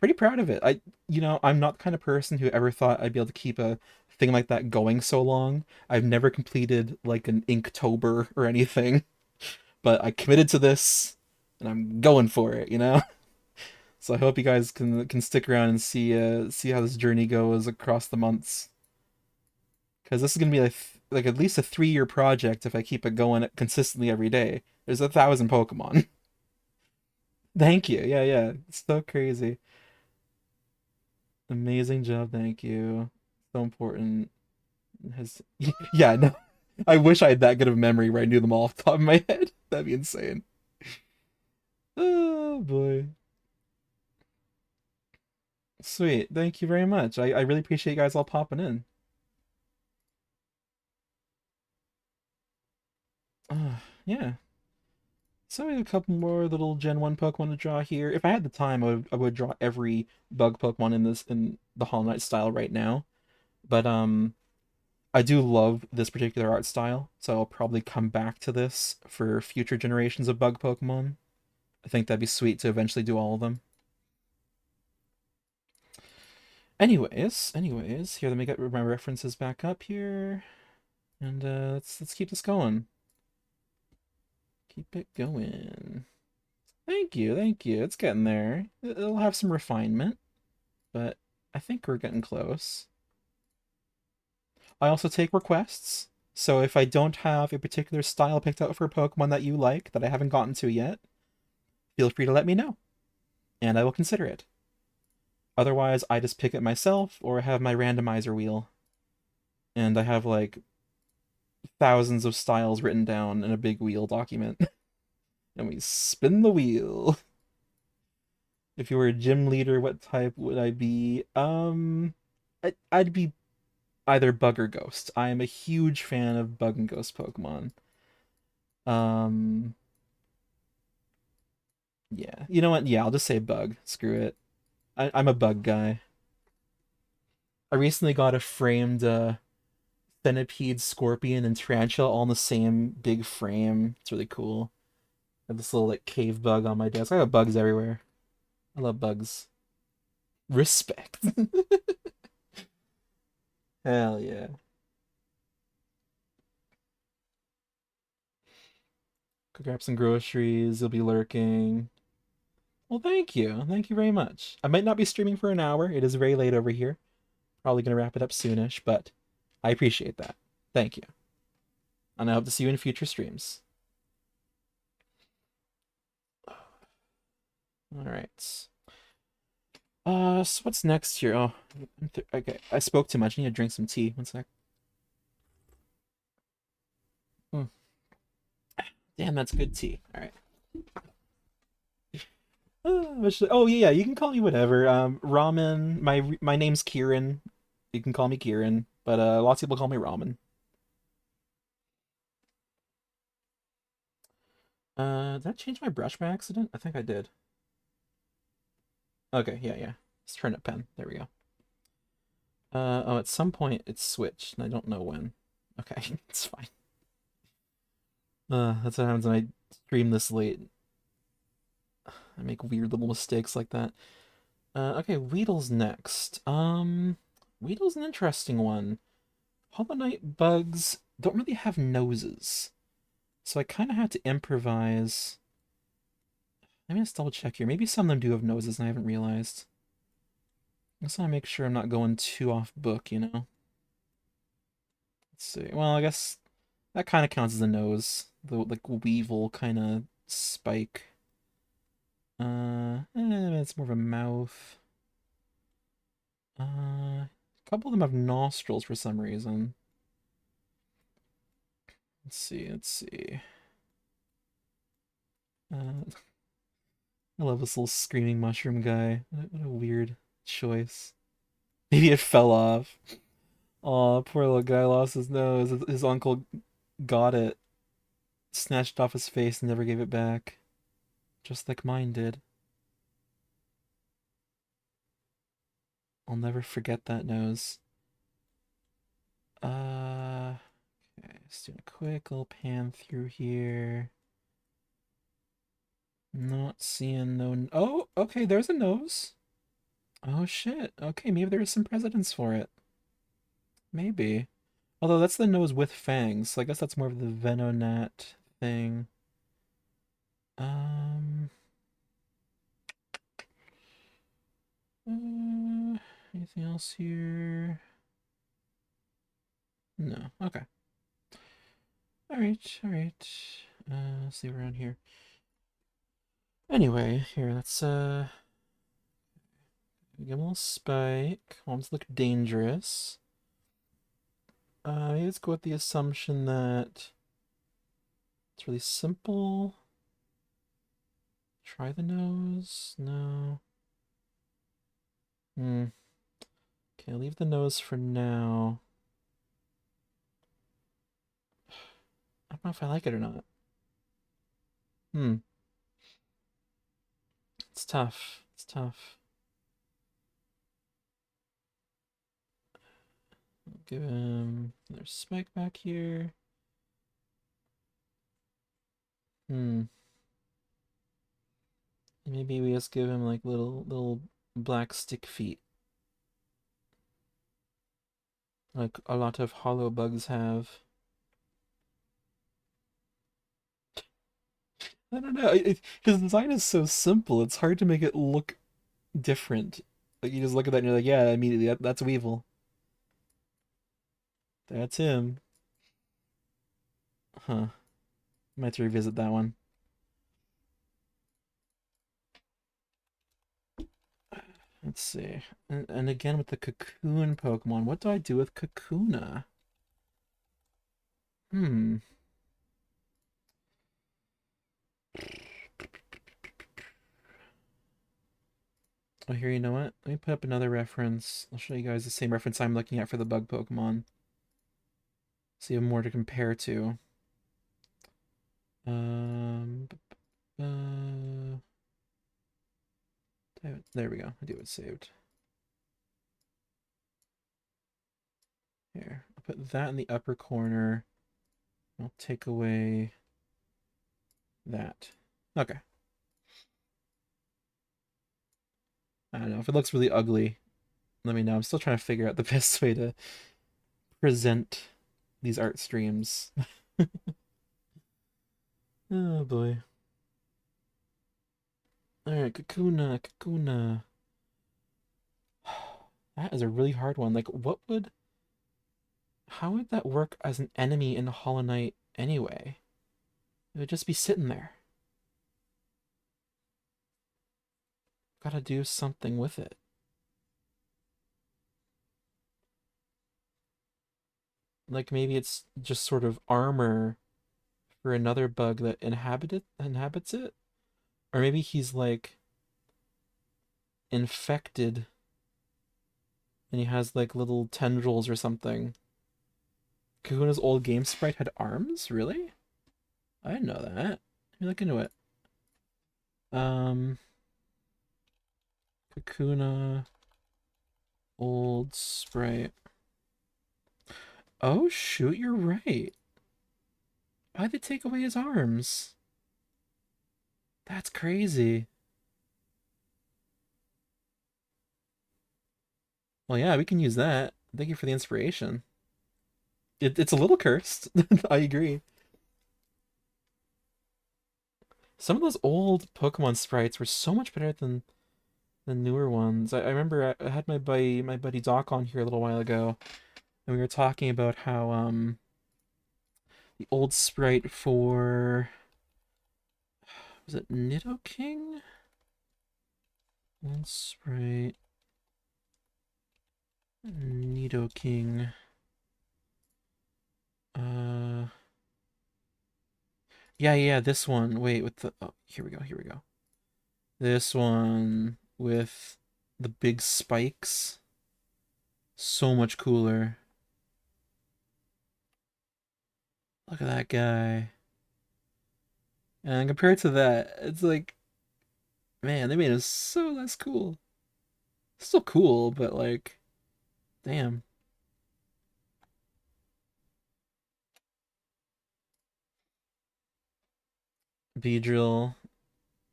Pretty proud of it. I'm not the kind of person who ever thought I'd be able to keep a thing like that going so long. I've never completed like an Inktober or anything, but I committed to this and I'm going for it. So I hope you guys can stick around and see how this journey goes across the months, because this is gonna be like at least a 3-year project if I keep it going consistently every day. There's 1,000 Pokemon. Thank you. Yeah, yeah. It's so crazy. Amazing job. Thank you. So important. Has yeah, no. I wish I had that good of a memory where I knew them all off the top of my head. That'd be insane. Oh boy. Sweet. Thank you very much. I really appreciate you guys all popping in. Yeah. So we have a couple more little Gen 1 Pokemon to draw here. If I had the time, I would draw every bug Pokemon in the Hollow Knight style right now. But I do love this particular art style, so I'll probably come back to this for future generations of bug Pokemon. I think that'd be sweet to eventually do all of them. Anyways, here, let me get my references back up here, and let's keep this going. Keep it going. Thank you, thank you. It's getting there. It'll have some refinement, but I think we're getting close. I also take requests, so if I don't have a particular style picked out for a Pokemon that you like that I haven't gotten to yet, feel free to let me know, and I will consider it. Otherwise, I just pick it myself or have my randomizer wheel, and I have like thousands of styles written down in a big wheel document, and we spin the wheel. If you were a gym leader, what type would I be? I'd be either Bug or Ghost. I am a huge fan of Bug and Ghost Pokemon. Um, yeah. You know what? Yeah, I'll just say Bug. Screw it. I'm a Bug guy. I recently got a framed centipede, scorpion, and tarantula all in the same big frame. It's really cool. I have this little like cave bug on my desk. I got bugs everywhere. I love bugs. Respect. Hell yeah. Go grab some groceries. You'll be lurking. Well, thank you. Thank you very much. I might not be streaming for an hour. It is very late over here. Probably gonna wrap it up soonish, but I appreciate that. Thank you. And I hope to see you in future streams. All right. So what's next here? Oh, okay. I spoke too much. I need to drink some tea. One sec. Hmm. Damn, that's good tea. All right. Oh yeah, you can call me whatever. Ramen. My name's Kieran. You can call me Kieran, but lots of people call me Ramen. Did I change my brush by accident? I think I did. Okay, yeah, yeah. Let's turn up pen. There we go. Oh, at some point it's switched, and I don't know when. Okay, it's fine. That's what happens when I stream this late. I make weird little mistakes like that. Okay, Weedle's next. Weedle's an interesting one. Hollow Knight bugs don't really have noses, so I kind of had to improvise. Let me just double check here. Maybe some of them do have noses, and I haven't realized. I just want to make sure I'm not going too off book, you know? Let's see. Well, I guess that kind of counts as a nose. The like weevil kind of spike. It's more of a mouth. A couple of them have nostrils for some reason. Let's see, let's see. I love this little screaming mushroom guy. What a weird choice. Maybe it fell off. Aw, poor little guy lost his nose. His uncle got it, snatched off his face, and never gave it back. Just like mine did. I'll never forget that nose. Okay, just doing a quick little pan through here. Not seeing no. Oh, okay, there's a nose. Oh shit. Okay, maybe there's some precedence for it. Maybe. Although that's the nose with fangs, so I guess that's more of the Venonat thing. Um. Anything else here? No. Okay. All right. All right. Let's see around here. Anyway, here. Let's give him a little spike. Want him to look dangerous. Let's go with the assumption that it's really simple. Try the nose. No. Okay, leave the nose for now. I don't know if I like it or not. It's tough. It's tough. Give him another spike back here. Maybe we just give him like little black stick feet. Like a lot of hollow bugs have. I don't know. His design is so simple. It's hard to make it look different. Like you just look at that and you're like, yeah, immediately that's Weevil. That's him. Huh. Might have to revisit that one. Let's see. And again with the Cocoon Pokemon, what do I do with Kakuna? Hmm. Oh, here, you know what? Let me put up another reference. I'll show you guys the same reference I'm looking at for the bug Pokemon. So you have more to compare to. Um, there we go. I do have it saved. Here, I'll put that in the upper corner. I'll take away that. Okay. I don't know. If it looks really ugly, let me know. I'm still trying to figure out the best way to present these art streams. Oh boy. Alright, Kakuna, Kakuna. That is a really hard one. Like, how would that work as an enemy in Hollow Knight anyway? It would just be sitting there. Gotta do something with it. Like maybe it's just sort of armor for another bug that inhabits it, or maybe he's like infected and he has like little tendrils or something. Kahuna's old game sprite had arms? Really? I didn't know that. Let me look into it. Um, Kakuna old sprite. Oh shoot, you're right. Why'd they take away his arms? That's crazy. Well, yeah, we can use that. Thank you for the inspiration. It's a little cursed. I agree. Some of those old Pokemon sprites were so much better than the newer ones. I remember I had my buddy Doc on here a little while ago, and we were talking about how the old sprite for, was it Nidoking? Old sprite Nidoking. Uh yeah, this one. Wait, with the, oh, here we go. This one with the big spikes. So much cooler. Look at that guy. And compared to that, it's like, man, they made him so less cool. Still cool, but like, damn. Beedrill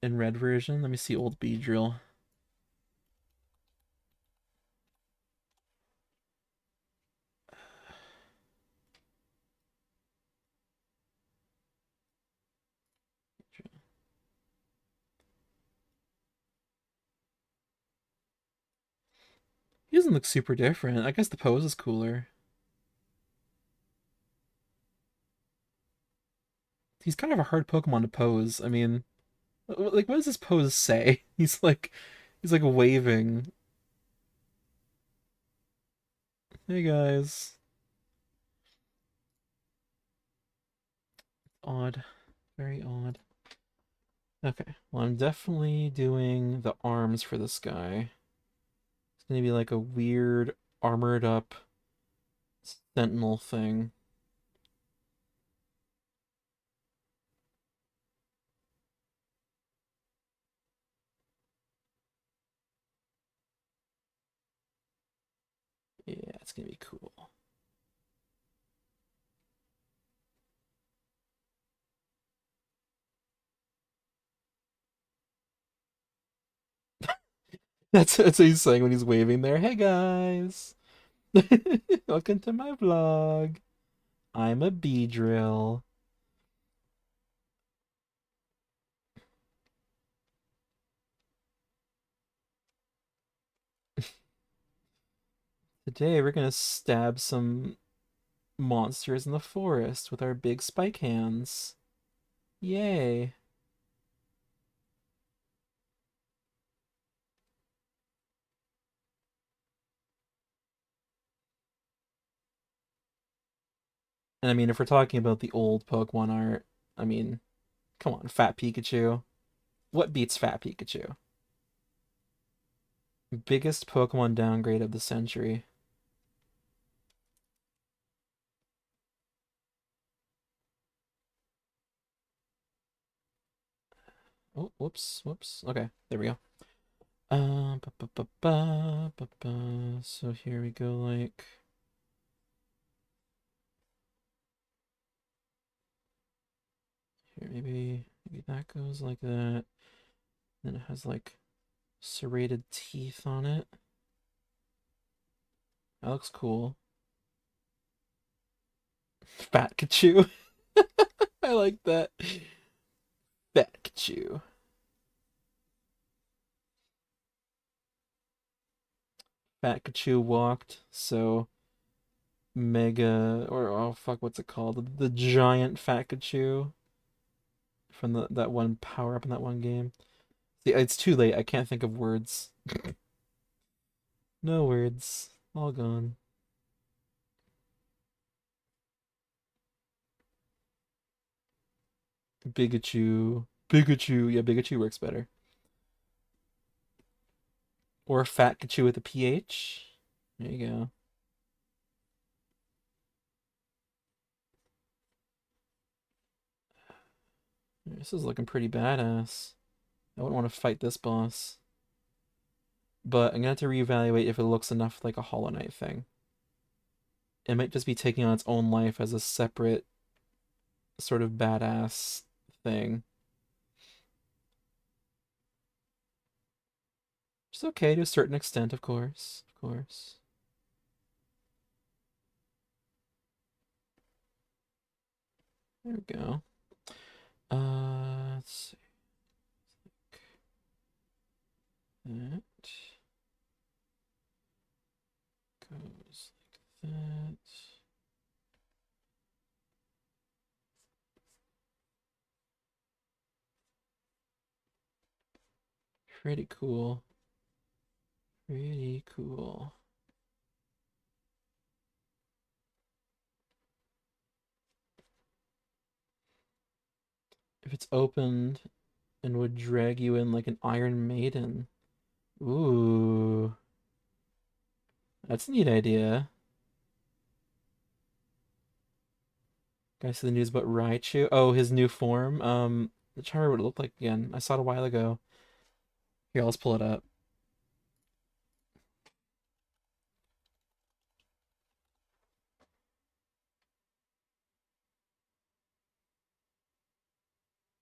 in red version. Let me see old Beedrill. He doesn't look super different. I guess the pose is cooler. He's kind of a hard Pokemon to pose. I mean, like, what does his pose say? He's like waving. Hey guys. Odd. Very odd. Okay, well, I'm definitely doing the arms for this guy. It's gonna be like a weird armored up sentinel thing. Yeah, it's gonna be cool. That's what he's saying when he's waving there. Hey guys, welcome to my vlog. I'm a Beedrill. Today we're gonna stab some monsters in the forest with our big spike hands. Yay. And I mean, if we're talking about the old Pokemon art, I mean, come on, Fat Pikachu. What beats Fat Pikachu? Biggest Pokemon downgrade of the century. Oh, whoops. Okay, there we go. So here we go, like, here, maybe that goes like that. Then it has like serrated teeth on it. That looks cool. Fat Kachu. I like that. Fat Kachu. Pikachu walked, so Mega or oh fuck, what's it called? The giant Pikachu from that one power up in that one game. See, it's too late. I can't think of words. No words. All gone. Bigachu. Bigachu. Yeah, Bigachu works better. Or Fatkachu with a PH. There you go. This is looking pretty badass. I wouldn't want to fight this boss. But I'm gonna have to reevaluate if it looks enough like a Hollow Knight thing. It might just be taking on its own life as a separate sort of badass thing. Which is okay to a certain extent, of course. Of course. There we go. Let's see. That goes like that. Pretty cool. Pretty cool. If it's opened and would drag you in like an Iron Maiden. Ooh. That's a neat idea. Guys, see the news about Raichu? Oh, his new form. I'm trying to remember what it looked like again. I saw it a while ago. Here, let's pull it up.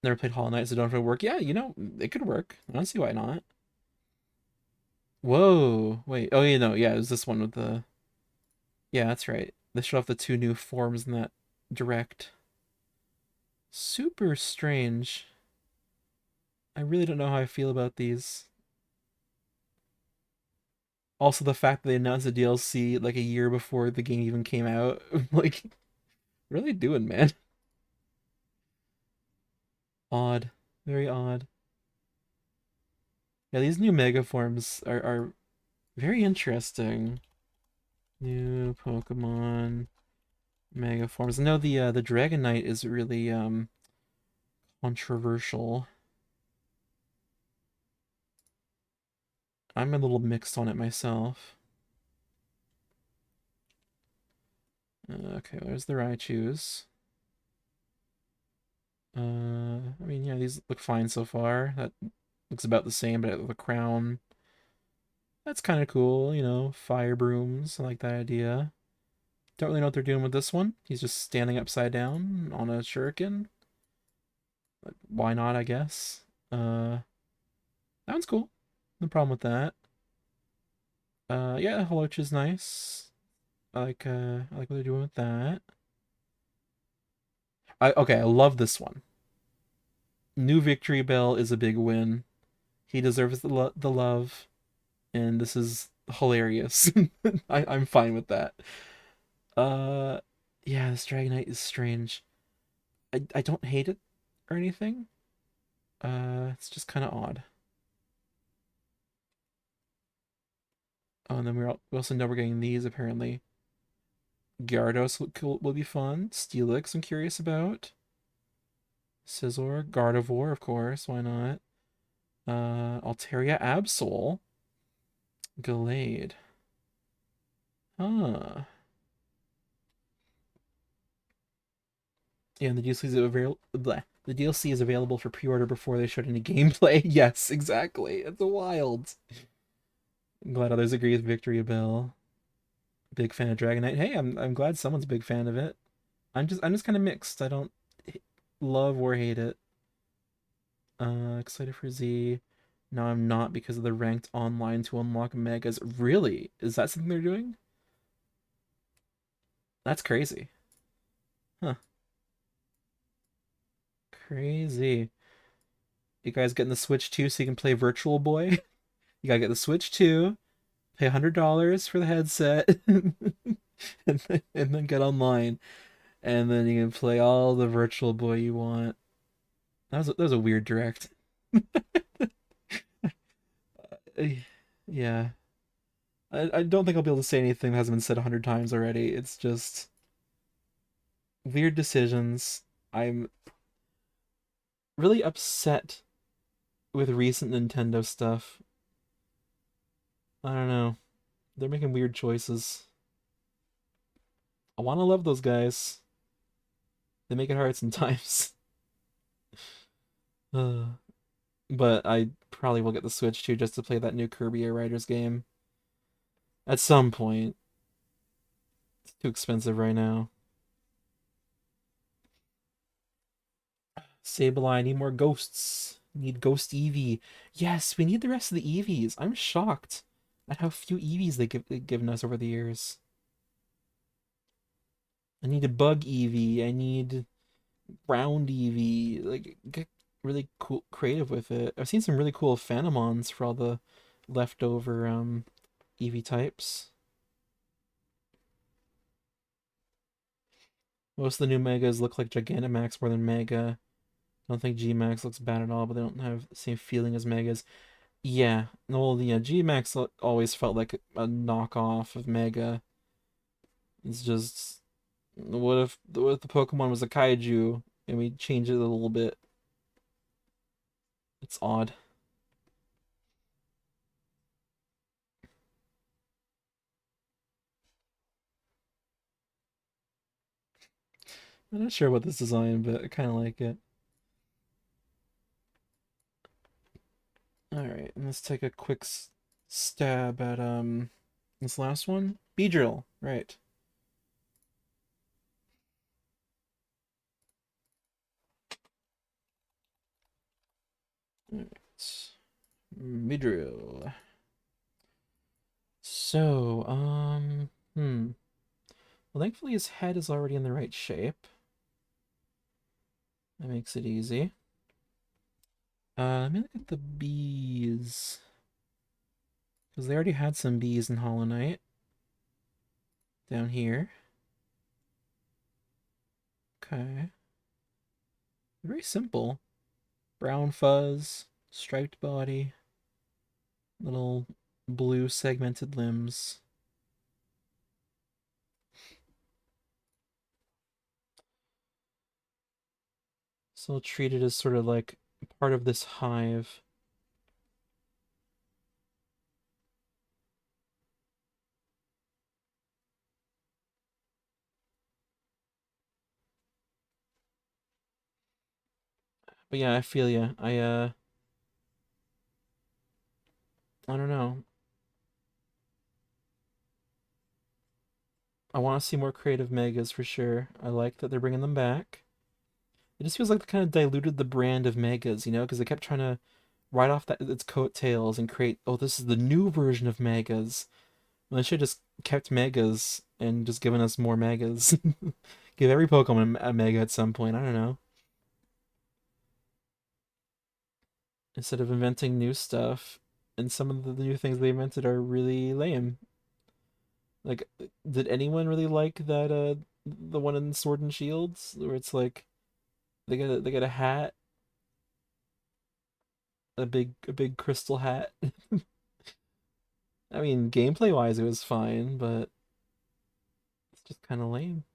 Never played Hollow Knight, so don't know if it work. Yeah, it could work. I don't see why not. Whoa, wait. Oh, yeah, it was this one with the. Yeah, that's right. They showed off the two new forms in that direct. Super strange. I really don't know how I feel about these. Also, the fact that they announced the DLC like a year before the game even came out. Like, what are they doing, man? Odd. Very odd. Yeah, these new mega forms are very interesting. New Pokemon mega forms. I know the Dragonite is really controversial. I'm a little mixed on it myself. Okay, there's the Raichus. I mean, yeah, these look fine so far. That looks about the same, but the crown. That's kind of cool, fire brooms. I like that idea. Don't really know what they're doing with this one. He's just standing upside down on a shuriken. But why not, I guess. That one's cool. No problem with that. Yeah, Holoch is nice. I like what they're doing with that. Okay, I love this one. New Victory Bell is a big win. He deserves the love, and this is hilarious. I'm fine with that. Uh, yeah, this Dragonite is strange. I don't hate it or anything. It's just kind of odd. Oh, and then we also know we're getting these apparently. Gyarados will be fun. Steelix, I'm curious about. Scizor, Gardevoir, of course. Why not? Altaria, Absol, Gallade. Huh. Yeah, and the DLC is available for pre-order before they showed any gameplay. Yes, exactly. It's wild. I'm glad others agree with Victory Bell. Big fan of Dragonite. Hey, I'm glad someone's a big fan of it. I'm just kind of mixed. I don't love or hate it. Excited for Z. No, I'm not because of the ranked online to unlock megas. Really? Is that something they're doing? That's crazy. Huh. Crazy. You guys getting the Switch too so you can play Virtual Boy? You gotta get the Switch too. Pay $100 for the headset, and then get online, and then you can play all the Virtual Boy you want. That was a weird direct. Uh, Yeah, I don't think I'll be able to say anything that hasn't been said 100 times already. It's just weird decisions. I'm really upset with recent Nintendo stuff. I don't know. They're making weird choices. I want to love those guys. They make it hard sometimes. Uh, but I probably will get the Switch too just to play that new Kirby Air Riders game at some point. It's too expensive right now. Sableye, I need more ghosts. Need Ghost Eevee. Yes, we need the rest of the Eevees. I'm shocked at how few Eevees they've given us over the years. I need a Bug Eevee. I need Round Eevee. Like, get really cool, creative with it. I've seen some really cool Phantomons for all the leftover Eevee types. Most of the new Megas look like Gigantamax more than Mega. I don't think G-Max looks bad at all, but they don't have the same feeling as Megas. Yeah, well, yeah, G-Max always felt like a knockoff of Mega. It's just, what if the Pokemon was a kaiju and we change it a little bit? It's odd. I'm not sure about this design, but I kind of like it. All right, and let's take a quick stab at this last one. Beedrill, right? All right. Beedrill. So, well, thankfully his head is already in the right shape. That makes it easy. Let me look at the bees. Because they already had some bees in Hollow Knight. Down here. Okay. Very simple. Brown fuzz, striped body, little blue segmented limbs. So I'll treat it as sort of like part of this hive. But yeah, I feel ya. I don't know. I want to see more creative megas for sure. I like that they're bringing them back. It just feels like they kind of diluted the brand of megas, because they kept trying to ride off its coattails and create, oh, this is the new version of megas. Well, they should have just kept megas and just given us more megas. Give every Pokemon a mega at some point. I don't know. Instead of inventing new stuff, and some of the new things they invented are really lame. Like, did anyone really like that? The one in Sword and Shields, where it's like they get a hat, a big crystal hat. I mean, gameplay wise, it was fine, but it's just kind of lame.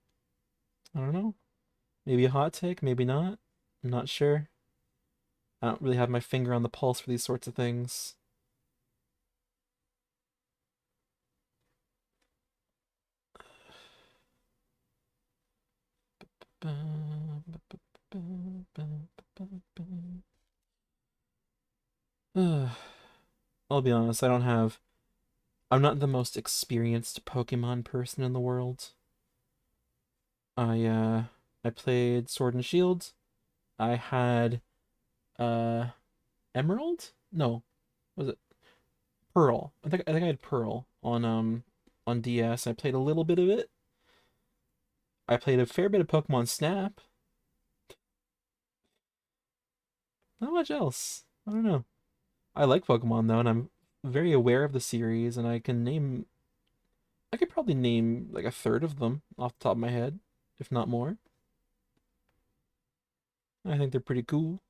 I don't know. Maybe a hot take, maybe not. I'm not sure. I don't really have my finger on the pulse for these sorts of things. I'll be honest, I'm not the most experienced Pokemon person in the world. I uh I played Sword and Shield. I had uh Emerald? No, was it Pearl? I think I had Pearl on DS. I played a little bit of it. I played a fair bit of Pokemon Snap. Not much else. I don't know. I like Pokemon though, and I'm very aware of the series, and I could probably name like a third of them off the top of my head, if not more. I think they're pretty cool.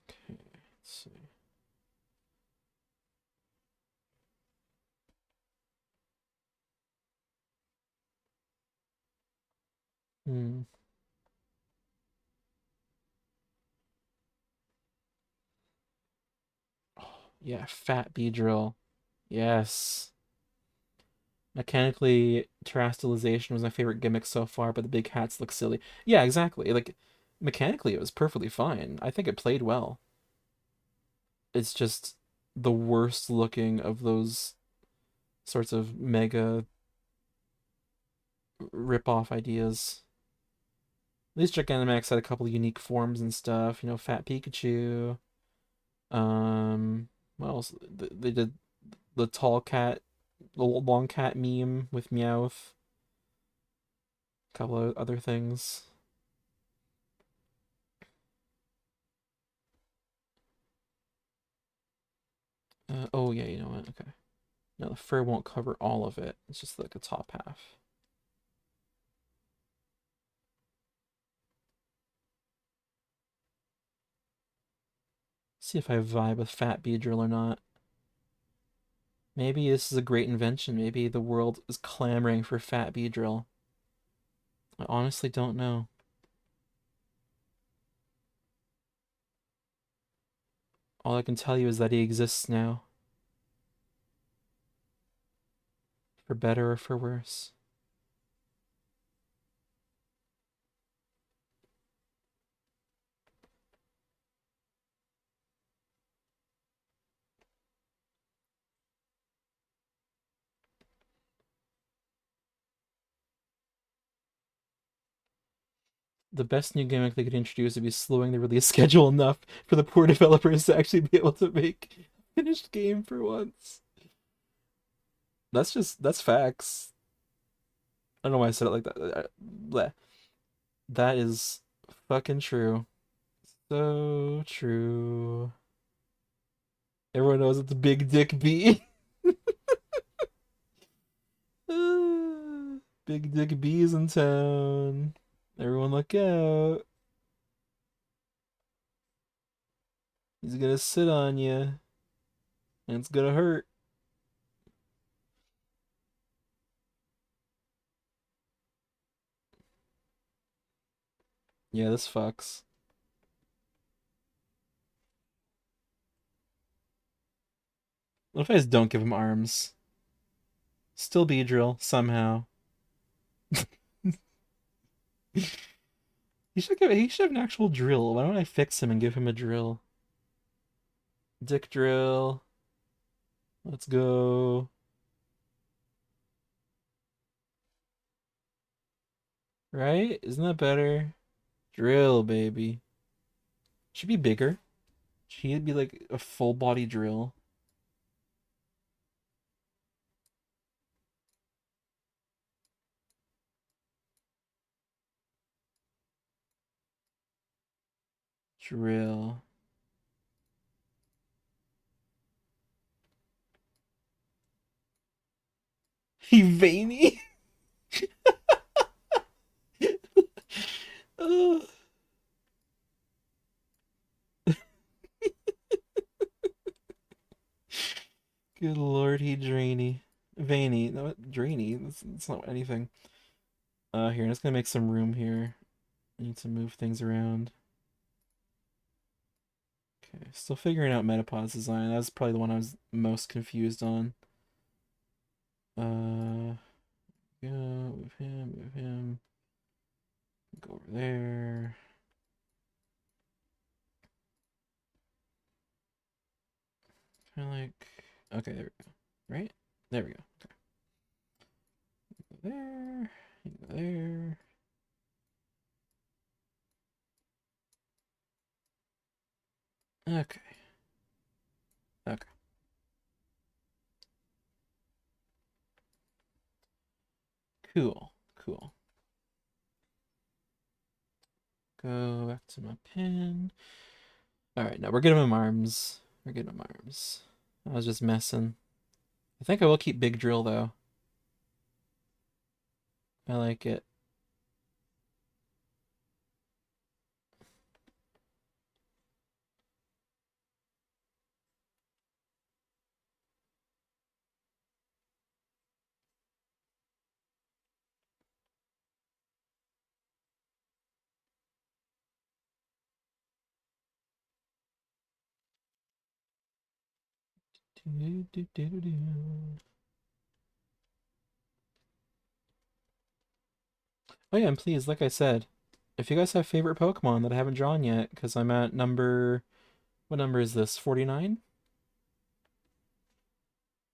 Okay, let's see. Hmm. Yeah, Fat Bee Drill. Yes. Mechanically, terrestrialization was my favorite gimmick so far, but the big hats look silly. Yeah, exactly. Like, mechanically, it was perfectly fine. I think it played well. It's just the worst looking of those sorts of mega rip-off ideas. At least Gigantamax had a couple of unique forms and stuff. Fat Pikachu. Um, what else? They did the tall cat, the long cat meme with Meowth. A couple of other things. Oh yeah, you know what? Okay. No, the fur won't cover all of it. It's just like the top half. See if I vibe with Fat Beedrill or not. Maybe this is a great invention. Maybe the world is clamoring for Fat Beedrill. I honestly don't know. All I can tell you is that he exists now, for better or for worse. The best new gimmick they could introduce would be slowing the release schedule enough for the poor developers to actually be able to make a finished game for once. That's facts. I don't know why I said it like that. That is fucking true. So true. Everyone knows it's Big Dick B. Big Dick B is in town. Everyone look out. He's gonna sit on you, and it's gonna hurt. Yeah, this fucks. What if I just don't give him arms? Still Beedrill, somehow. He should have an actual drill. Why don't I fix him and give him a drill? Dick drill. Let's go. Right? Isn't that better? Drill, baby. Should be bigger. She'd be like a full body drill. Drill. He veiny? Ugh. Good lord, he drainy. Veiny. No, drainy. That's not anything. Here, I'm just gonna make some room here. I need to move things around. Okay, still figuring out Metapod's design. That was probably the one I was most confused on. Yeah, move him. Go over there. Kind of like, okay, there we go. Right? There we go. Okay. Go there. Go there. Okay. Okay. Cool. Cool. Go back to my pin. Alright, now we're getting him arms. We're getting him arms. I was just messing. I think I will keep Big Drill, though. I like it. Oh yeah, and please, like I said, if you guys have favorite Pokemon that I haven't drawn yet, because I'm at number... What number is this? 49?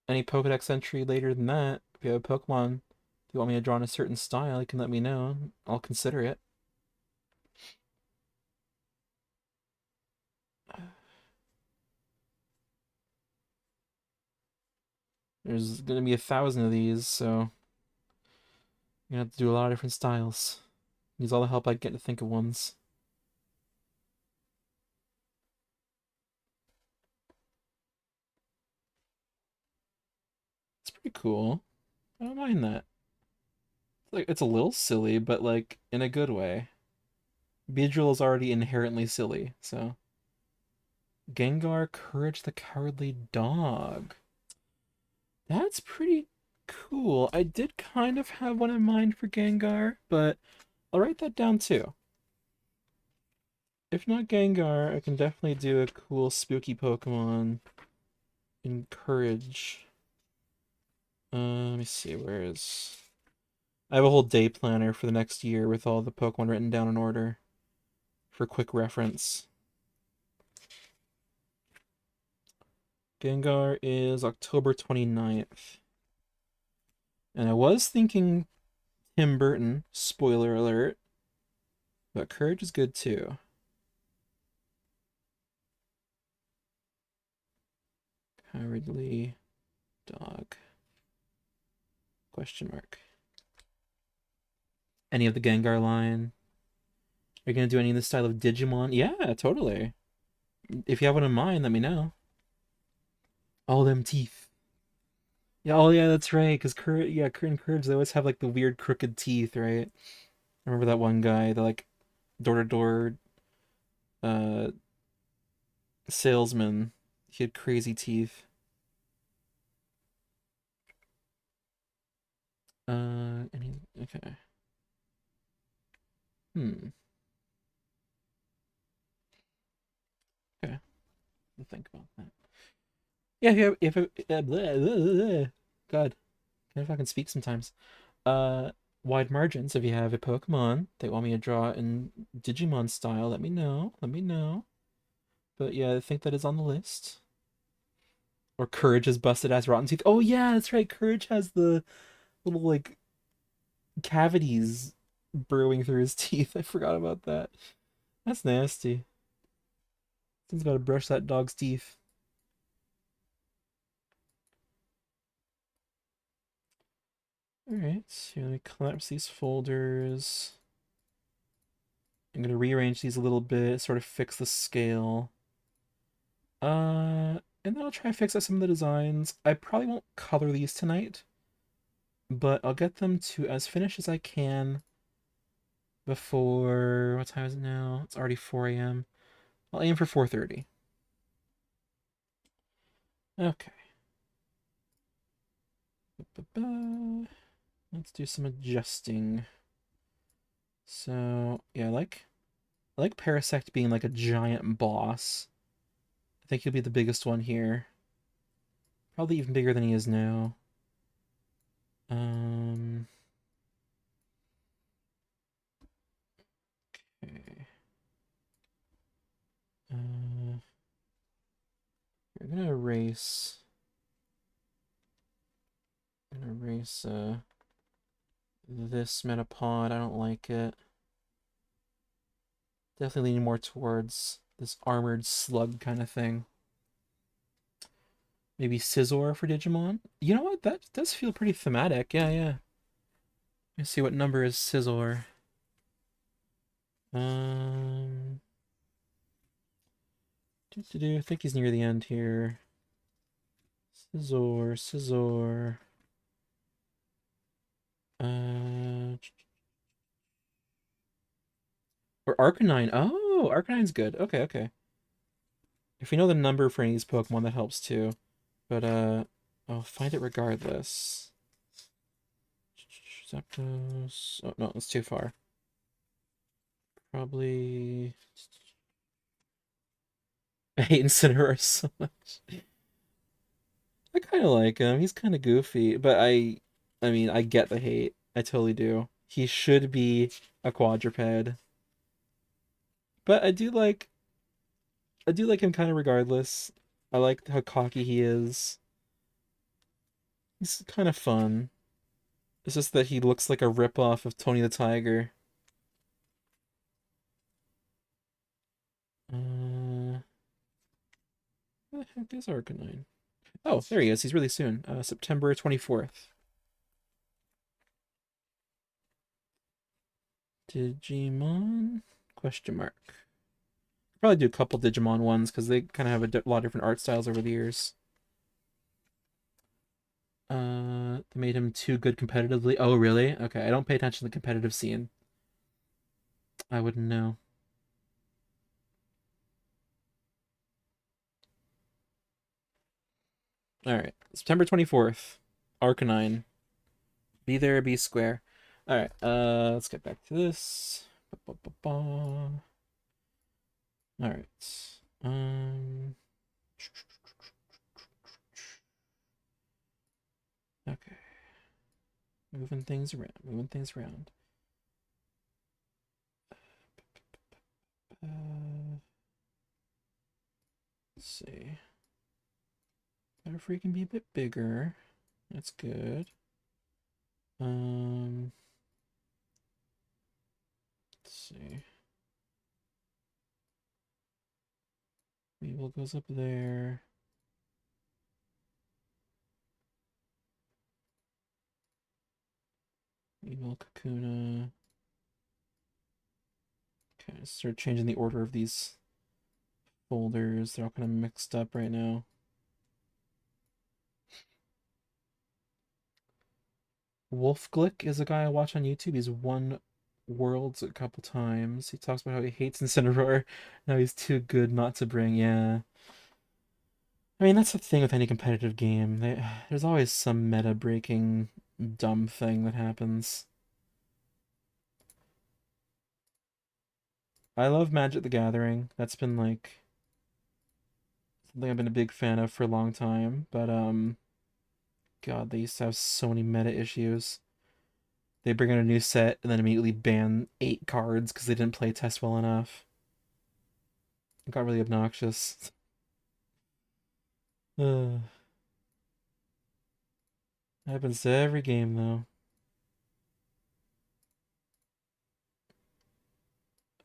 Any Pokedex entry later than that, if you have a Pokemon, if you want me to draw in a certain style, you can let me know. I'll consider it. There's gonna be 1,000 of these, so you're gonna have to do a lot of different styles. Use all the help I get to think of ones. It's pretty cool. I don't mind that. Like, it's a little silly, but like in a good way. Beedrill is already inherently silly, so. Gengar, Courage the Cowardly Dog. That's pretty cool. I did kind of have one in mind for Gengar, but I'll write that down too. If not Gengar, I can definitely do a cool spooky Pokemon in Courage. Let me see, where is... I have a whole day planner for the next year with all the Pokemon written down in order for quick reference. Gengar is October 29th. And I was thinking Tim Burton, spoiler alert, but Courage is good too. Cowardly Dog. Question mark. Any of the Gengar line? Are you gonna do any in the style of Digimon? Yeah, totally. If you have one in mind, let me know. All them teeth. Yeah, oh yeah, that's right. Because Courage, they always have like the weird crooked teeth, right? I remember that one guy, the like door-to-door uh salesman. He had crazy teeth. Okay. Hmm. Okay. I'll think about that. Yeah, blah, blah, blah. God, can't fucking speak sometimes. Uh, Wide margins. If you have a Pokemon that want me to draw in Digimon style, let me know. Let me know. But yeah, I think that is on the list. Or Courage has busted ass rotten teeth. Oh yeah, that's right. Courage has the little like cavities burrowing through his teeth. I forgot about that. That's nasty. Someone's got to brush that dog's teeth. Alright, so let me collapse these folders. I'm gonna rearrange these a little bit, sort of fix the scale. And then I'll try to fix out some of the designs. I probably won't color these tonight, but I'll get them to as finished as I can before, what time is it now? It's already 4 a.m. I'll aim for 4:30. Okay. Ba-ba-ba. Let's do some adjusting. So, yeah, I like Parasect being like a giant boss. I think he'll be the biggest one here. Probably even bigger than he is now. Um, okay. Uh, we're gonna erase. I'm gonna erase this Metapod. I don't like it. Definitely leaning more towards this armored slug kind of thing. Maybe Scizor for Digimon. You know what? That does feel pretty thematic. Yeah, yeah. Let's see what number is Scizor. Um, I think he's near the end here. Scizor. Uh, or Arcanine. Oh, Arcanine's good. Okay, okay. If we know the number for any of these Pokemon, that helps too. But I'll find it regardless. Zapdos. Oh no, that's too far. Probably. I hate Incineroar so much. I kind of like him. He's kind of goofy, but I mean, I get the hate. I totally do. He should be a quadruped, but I do like him kind of regardless. I like how cocky he is. He's kind of fun. It's just that he looks like a ripoff of Tony the Tiger. Where the heck is Arcanine? Oh, there he is. He's really soon. September 24th. Digimon? Question mark. Probably do a couple Digimon ones because they kind of have a lot of different art styles over the years. They made him too good competitively. Oh, really? Okay, I don't pay attention to the competitive scene. I wouldn't know. All right, September 24th. Arcanine. Be there, be square. All right, let's get back to this. All right. Um. Okay. Moving things around. Moving things around. Let's see. Butterfree can be a bit bigger. That's good. Let's see. Weevil goes up there. Weevil, Kakuna. Okay, let's start changing the order of these folders. They're all kind of mixed up right now. Wolfglick is a guy I watch on YouTube. He's won Worlds a couple times. He talks about how he hates Incineroar. Now he's too good not to bring. Yeah. I mean, that's the thing with any competitive game. There's always some meta breaking dumb thing that happens. I love Magic the Gathering. That's been like something I've been a big fan of for a long time. But God, they used to have so many meta issues. They bring out a new set and then immediately ban 8 cards because they didn't play test well enough. It got really obnoxious. Happens to every game though.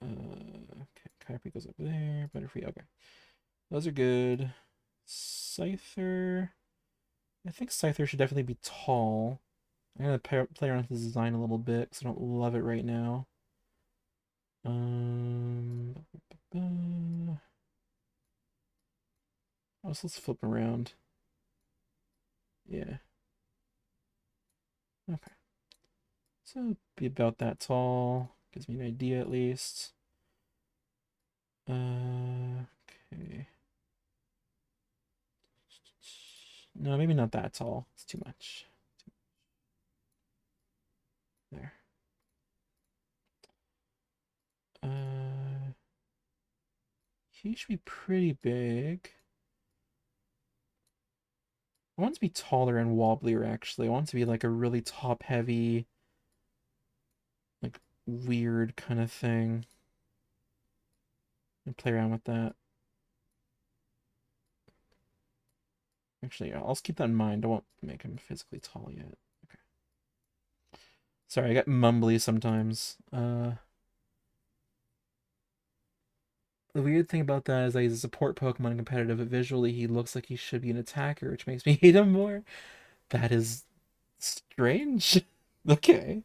Okay, Kyrie goes up there. Butterfree, okay. Those are good. Scyther. I think Scyther should definitely be tall. I'm gonna play around with the design a little bit because I don't love it right now. Um, let's flip around. Yeah. Okay. So be about that tall. Gives me an idea at least. Okay. No, maybe not that tall. It's too much. There. Uh, he should be pretty big. I want it to be taller and wobblier, actually. I want it to be like a really top-heavy, like, weird kind of thing. And play around with that. Actually, I'll keep that in mind. I won't make him physically tall yet. Okay. Sorry, I get mumbly sometimes. The weird thing about that is that he's a support Pokemon in competitive, but visually he looks like he should be an attacker, which makes me hate him more. That is strange. Okay.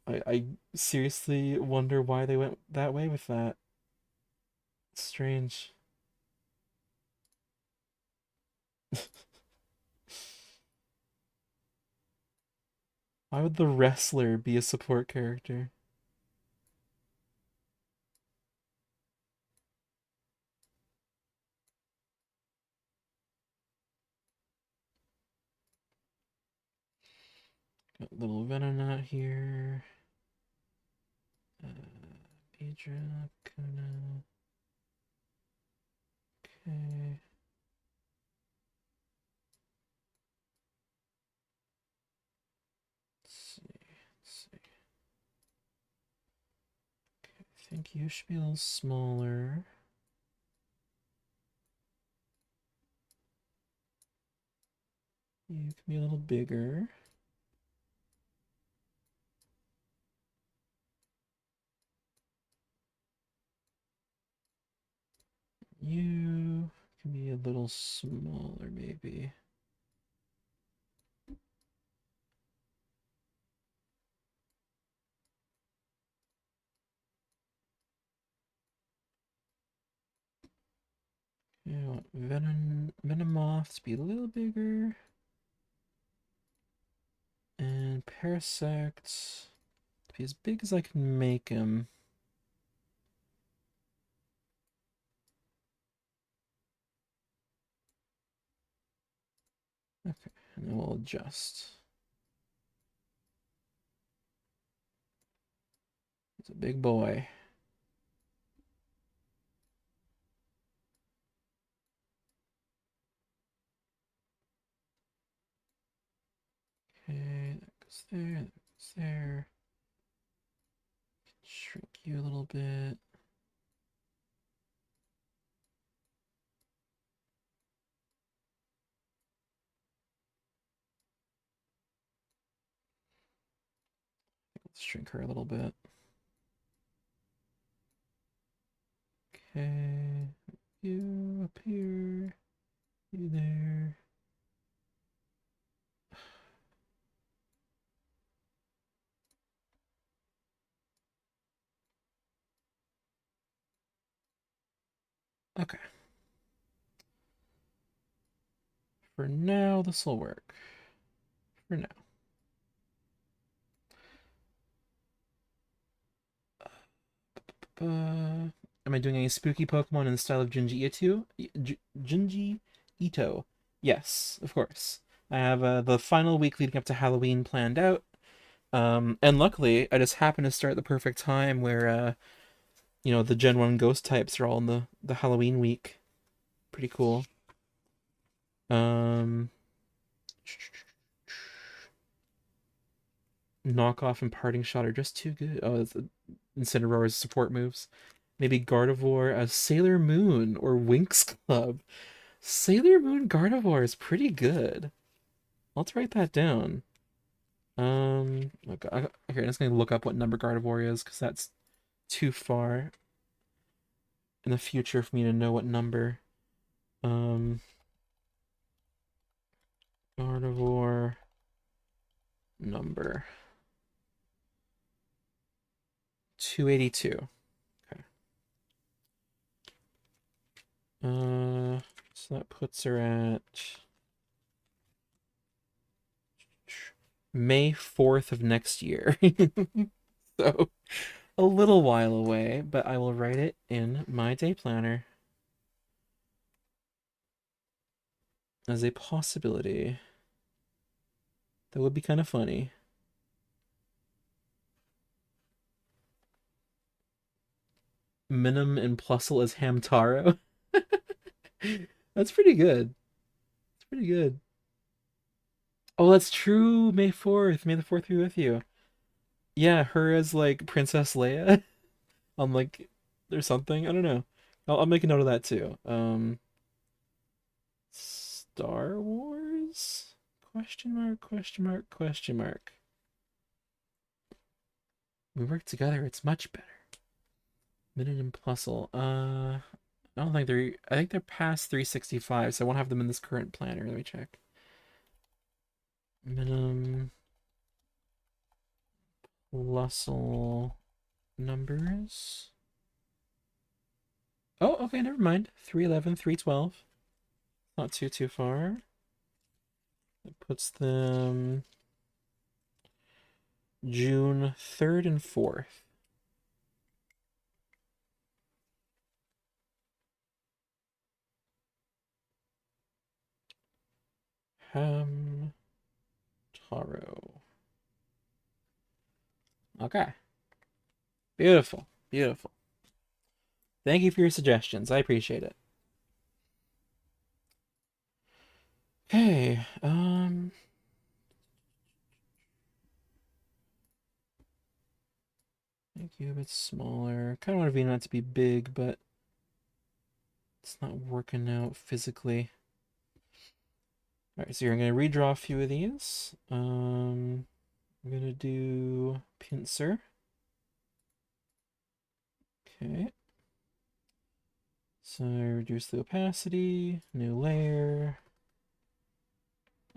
I seriously wonder why they went that way with that. Strange. Why would the wrestler be a support character? Got little Venomoth here. Pedra, Kuna. Okay. Let's see. Let's see. Okay, I think you should be a little smaller. You can be a little bigger. You can be a little smaller, maybe. You want Venomoth to be a little bigger. And Parasect to be as big as I can make him. Okay, and then we'll adjust. He's a big boy. Okay, that goes there, that goes there. Shrink you a little bit. Let's shrink her a little bit. Okay, you up here, you there. Okay. For now, this will work. For now. Am I doing any spooky Pokemon in the style of Junji Ito? Junji Ito. Yes, of course. I have the final week leading up to Halloween planned out. And luckily, I just happened to start the perfect time where, the Gen 1 ghost types are all in the Halloween week. Pretty cool. Um, Knockoff and Parting Shot are just too good. Oh, it's Incineroar's support moves. Maybe Gardevoir as Sailor Moon or Winx Club. Sailor Moon Gardevoir is pretty good. Let's write that down. Okay, okay, I'm just gonna look up what number Gardevoir is because that's too far in the future for me to know what number. Um, Gardevoir number 282. Okay. So that puts her at May 4th of next year. So a little while away, but I will write it in my day planner as a possibility. That would be kind of funny. Minim and Plusle as Hamtaro. That's pretty good. It's pretty good. Oh, that's true. May 4th. May the 4th be with you. Yeah, her as like Princess Leia on like there's something. I don't know. I'll make a note of that too. Star Wars? Question mark, question mark, question mark. We work together, it's much better. Minute and Plusle. I don't think they're I think they're past 365, so I won't have them in this current planner. Let me check. Minimum Lussel numbers. Oh, okay, never mind. 311, 312. Not too far. It puts them June 3rd and 4th. Ham Taro. Okay. Beautiful. Beautiful. Thank you for your suggestions. I appreciate it. Okay, make you a bit smaller. Kind of want V not to be big, but it's not working out physically. All right, so you're gonna redraw a few of these. I'm gonna do pincer. Okay. So reduce the opacity, new layer.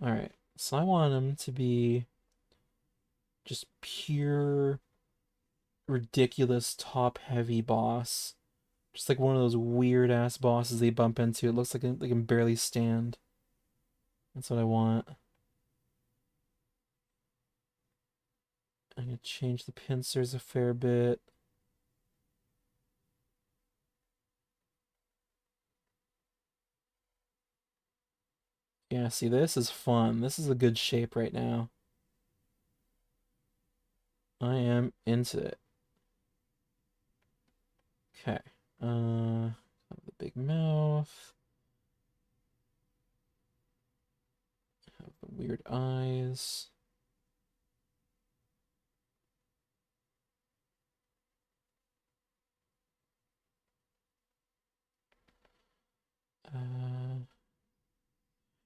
All right, so I want them to be just pure, ridiculous top-heavy boss. Just like one of those weird-ass bosses they bump into. It looks like they can barely stand. That's what I want. I'm gonna change the pincers a fair bit. Yeah, see, this is fun. This is a good shape right now. I am into it. Okay. The big mouth. Have the weird eyes.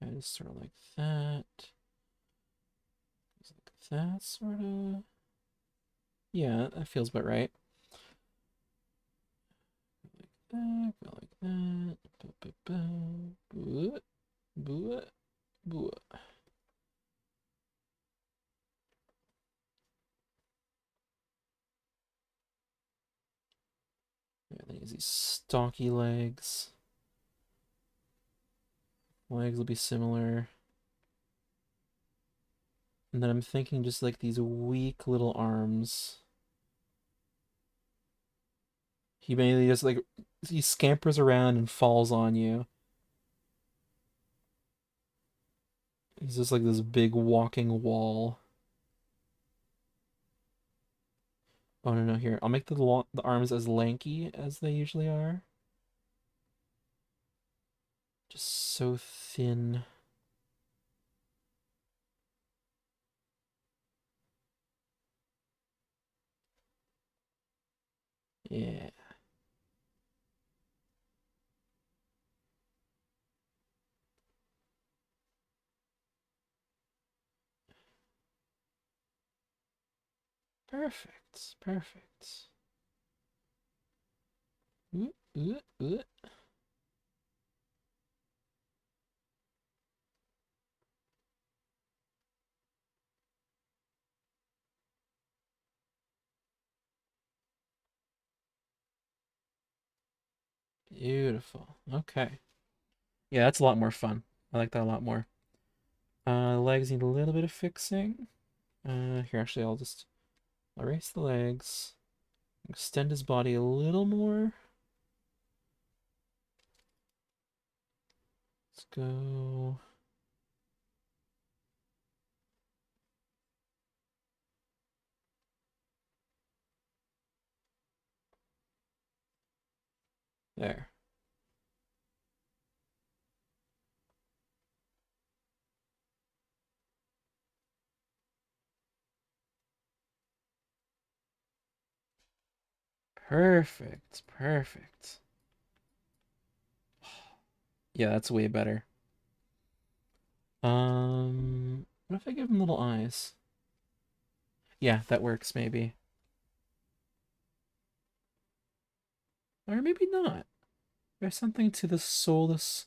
Head is sort of like that. It's like that, sort of. Yeah, that feels about right. Like that, like that. Boo, boo, boo. Yeah, then use these stocky legs. Legs will be similar. And then I'm thinking just like these weak little arms. He mainly just like he scampers around and falls on you. He's just like this big walking wall. Oh no, here. I'll make the arms as lanky as they usually are. Just so thin. Yeah. Perfect. Perfect. Ooh, ooh, ooh. Beautiful. Okay. Yeah, that's a lot more fun. I like that a lot more. Legs need a little bit of fixing. Here, actually, I'll just erase the legs. Extend his body a little more. Let's go. There. Perfect. Perfect. Yeah, that's way better. What if I give him little eyes? Yeah, that works maybe. Or maybe not. There's something to the soulless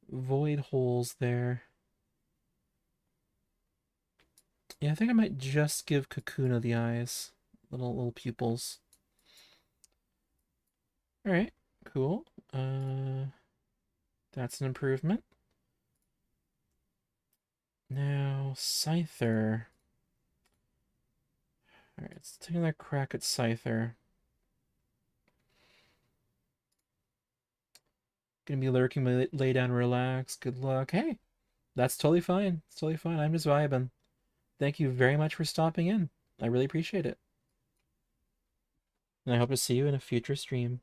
void holes there. Yeah, I think I might just give Kakuna the eyes. Little pupils. Alright, cool. That's an improvement. Now, Scyther. Alright, let's take another crack at Scyther. Gonna be lurking, lay down, relax. Good luck. Hey, that's totally fine. It's totally fine. I'm just vibing. Thank you very much for stopping in. I really appreciate it. And I hope to see you in a future stream.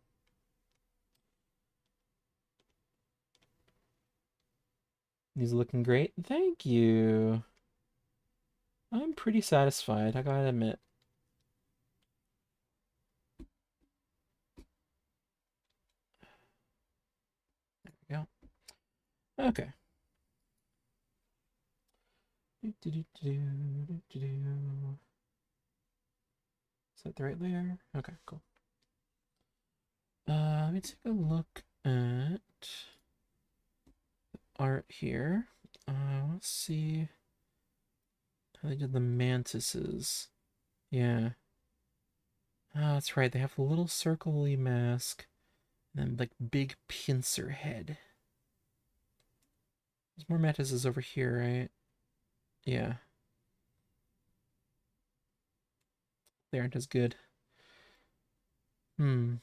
He's looking great. Thank you. I'm pretty satisfied, I gotta admit. There we go. Okay. Is that the right layer? Okay, cool. Let me take a look at art here. Let's see how they did the mantises. Yeah. Oh, that's right. They have a little circle-y mask and then like big pincer head. There's more mantises over here, right? Yeah. They aren't as good. Hmm.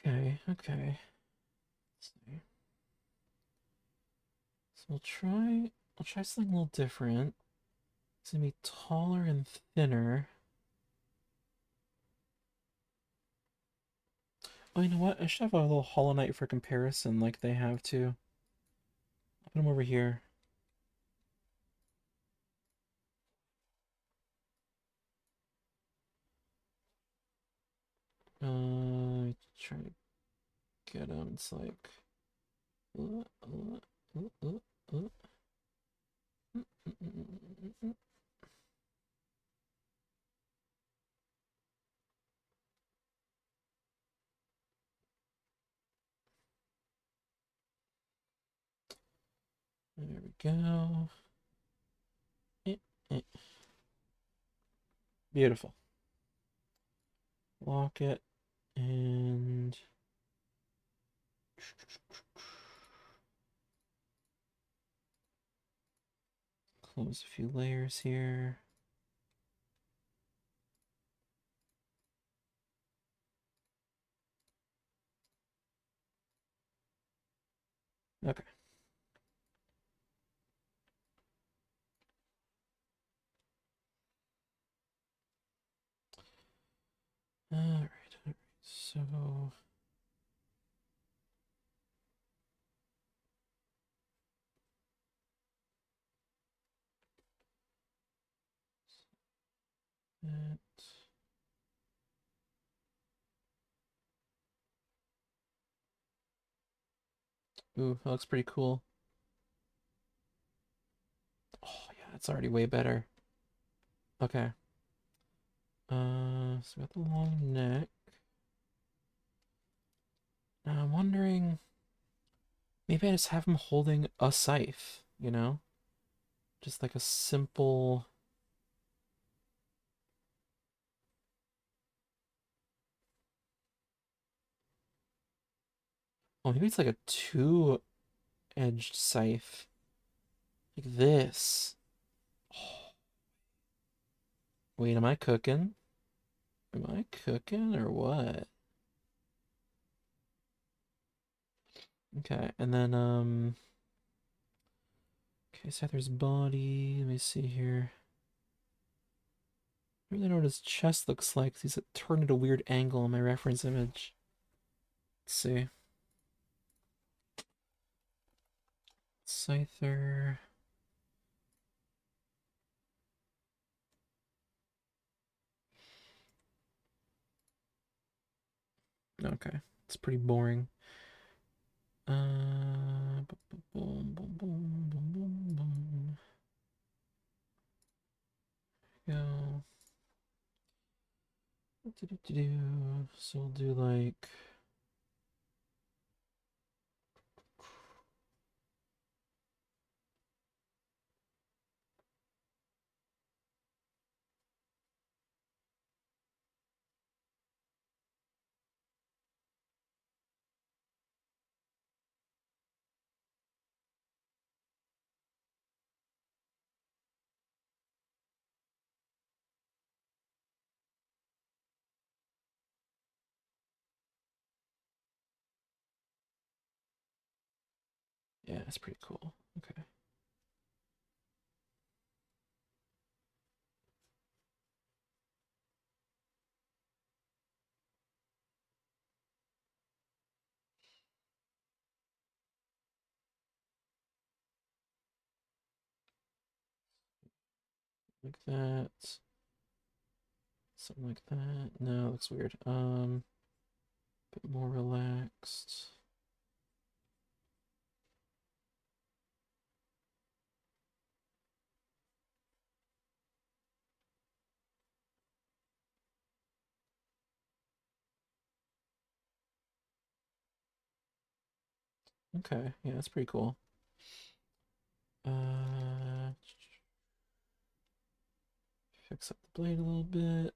Okay, okay. Let's see. So I'll try something a little different. It's gonna be taller and thinner. Oh, you know what? I should have a little Hollow Knight for comparison like they have too. I'll put him over here. Try to get him. It's like uh, uh, uh, uh, uh. There we go. Eh, eh. Beautiful. Lock it and close a few layers here. Okay. All right. All right. So that. Ooh, that looks pretty cool. Oh yeah, it's already way better. Okay. So we got the long neck. Now I'm wondering, maybe I just have him holding a scythe, you know? Just like a simple. Oh, maybe it's like a two-edged scythe. Like this. Oh, wait, am I cooking? Am I cooking or what? Okay, and then okay, Scyther's body. Let me see here. I don't really know what his chest looks like. He's turned at a weird angle in my reference image. Let's see. Scyther. Okay, it's pretty boring. Boom, boom, boom, boom, boom, boom. Go. So we'll do like. Yeah, it's pretty cool. Okay. Like that. Something like that. No, it looks weird. Bit more relaxed. Okay, yeah, that's pretty cool. Fix up the blade a little bit.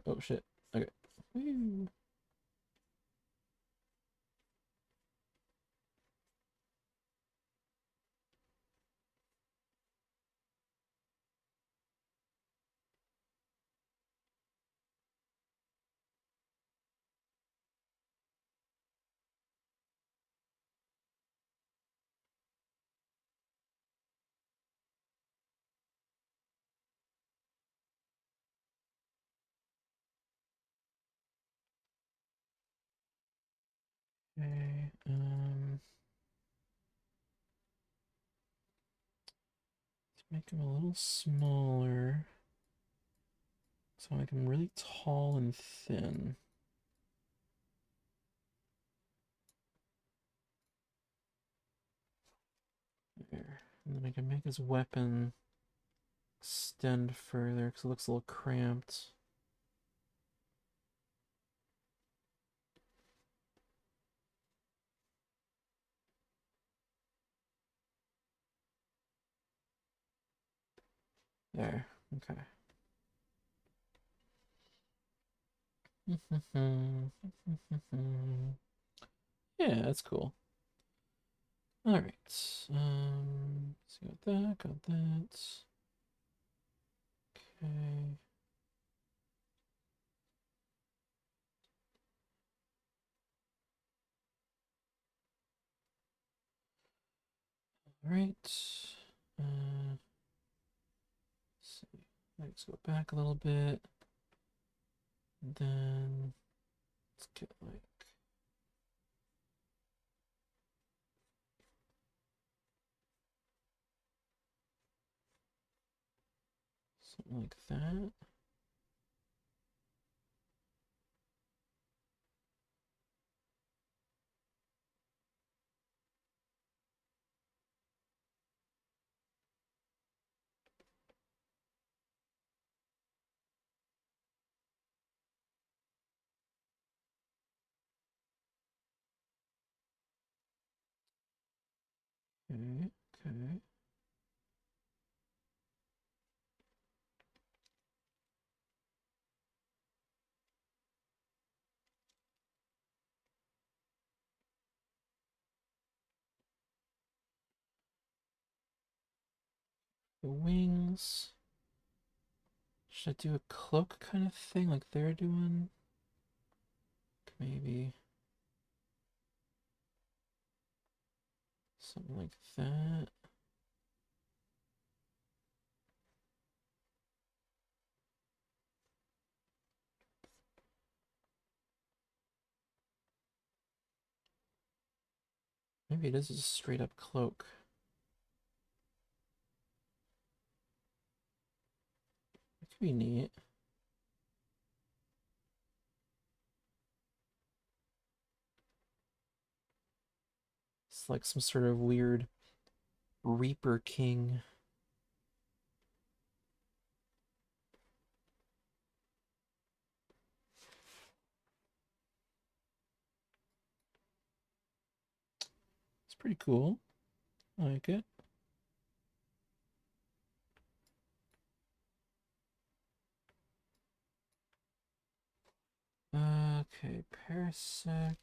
Oh shit. Okay. Woo. Okay. Let's make him a little smaller. So make him really tall and thin. There. And then I can make his weapon extend further because it looks a little cramped. There. Okay. Yeah, that's cool. All right. So got that. Got that. Okay. All right. Let's see. Let's go back a little bit. And then let's get like something like that. Okay. Okay. The wings. Should I do a cloak kind of thing like they're doing? Maybe something like that. Maybe it is just a straight up cloak. It could be neat. It's like some sort of weird Reaper King. It's pretty cool. I like it. Okay, Parasect.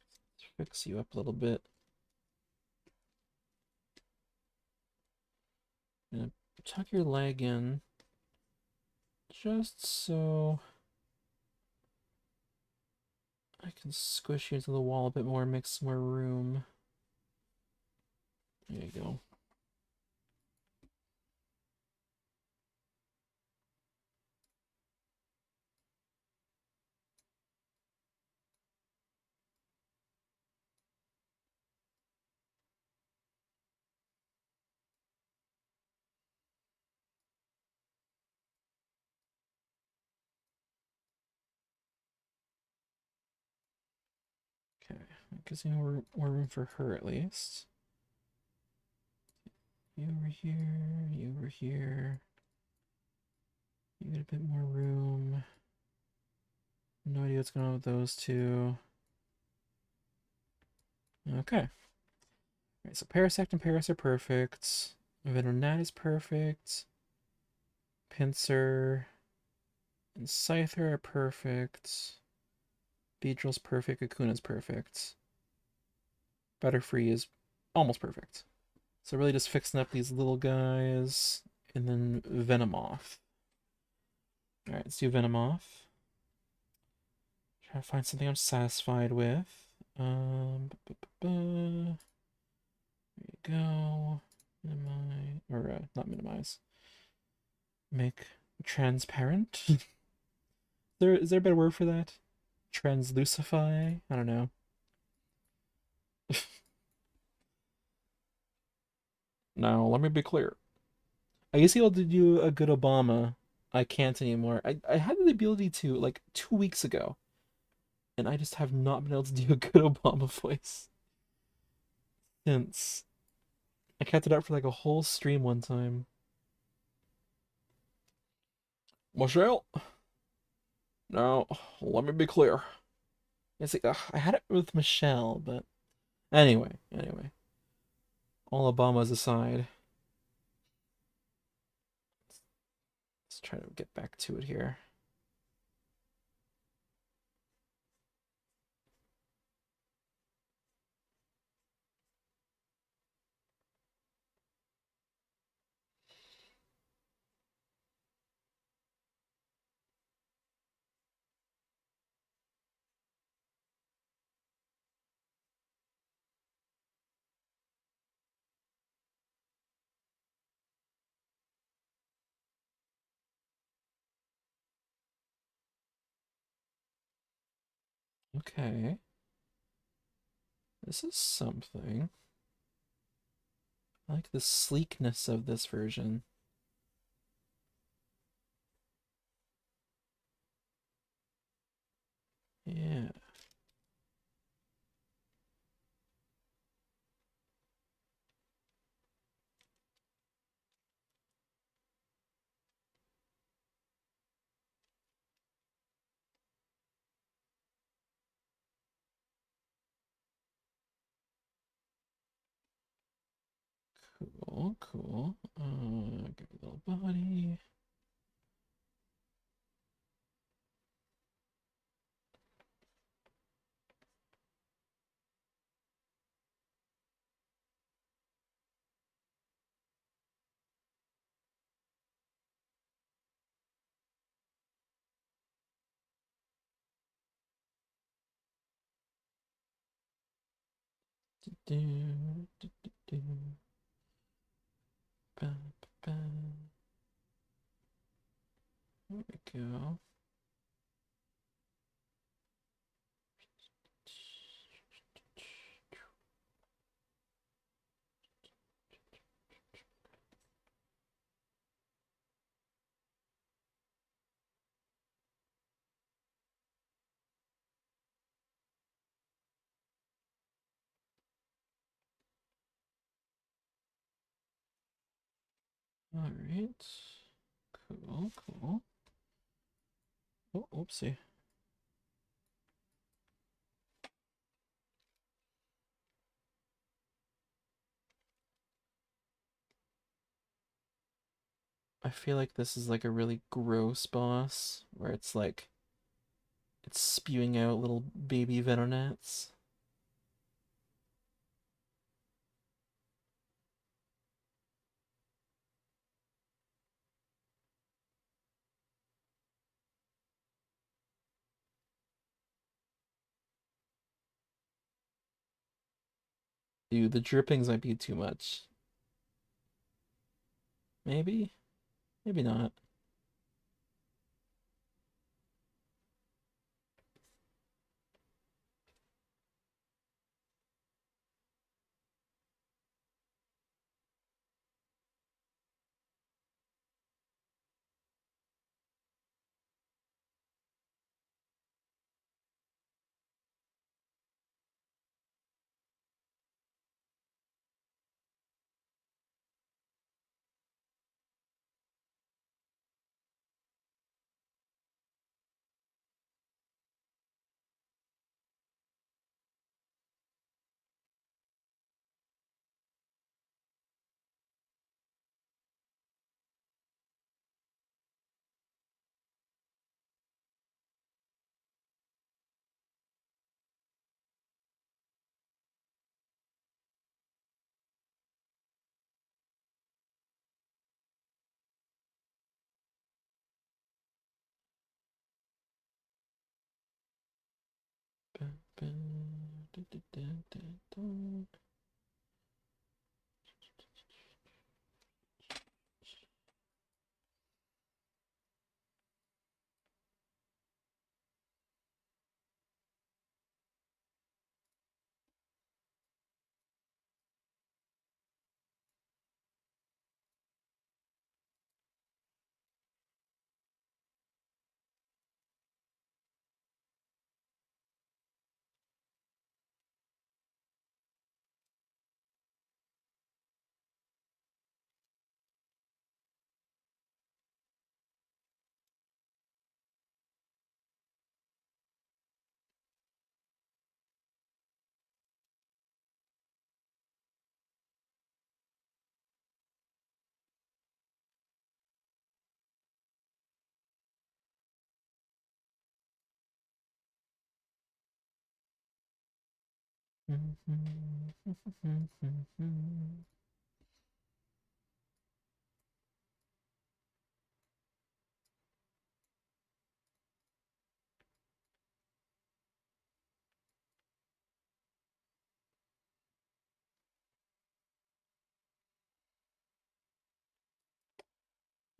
Fix you up a little bit. Gonna tuck your leg in just so I can squish you into the wall a bit more, make some more room. There you go. Okay, that gives me more room for her at least. You over here, you over here. You get a bit more room. No idea what's going on with those two. Okay. Alright, so Parasect and Paras are perfect. Venonat is perfect. Pinsir and Scyther are perfect. Beedrill's perfect. Kakuna's perfect. Butterfree is almost perfect. So really just fixing up these little guys. And then Venomoth. Alright, let's do Venomoth. Try to find something I'm satisfied with. There you go. Minimize, or not minimize. Make transparent. Is there a better word for that? Translucify? I don't know. Now, let me be clear. I used to be able to do a good Obama. I can't anymore. I had the ability to like 2 weeks ago, and I just have not been able to do a good Obama voice since. I kept it up for like a whole stream one time. Michelle, now let me be clear. It's like, I had it with Michelle, but anyway, all Obamas aside, let's try to get back to it here. Okay, this is something. I like the sleekness of this version. Yeah. Cool, cool. Give it a little body. Do, do, do, do. Ba, ba, ba. There we go. All right. Cool, cool. Oh, oopsie. I feel like this is like a really gross boss where it's like it's spewing out little baby Venonats. Dude, the drippings might be too much. Maybe? Maybe not.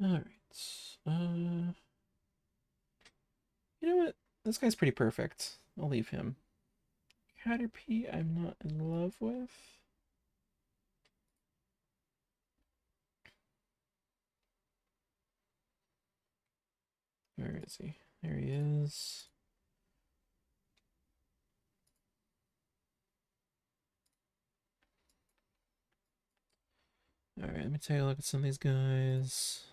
Alright. Uh, you know what? This guy's pretty perfect. I'll leave him. Caterpie, I'm not in love with. Where is he? There he is. Alright, let me take a look at some of these guys.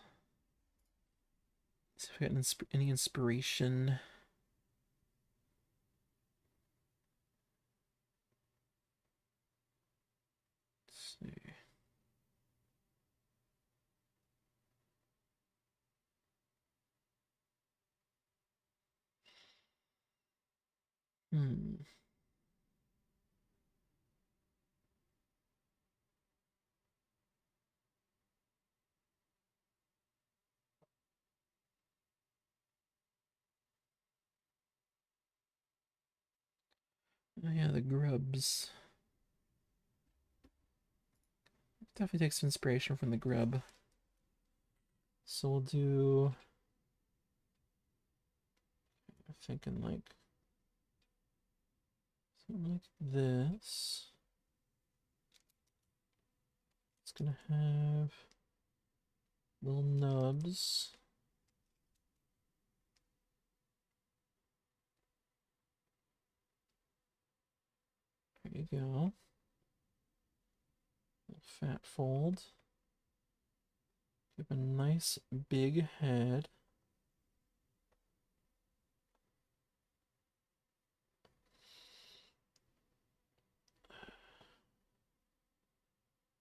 See if I got any inspiration. Let's see. Hmm. Oh yeah, the grubs. Definitely take some inspiration from the grub. So we'll do. I'm thinking like something like this. It's gonna have little nubs. There you go. Little fat fold. Give a nice big head.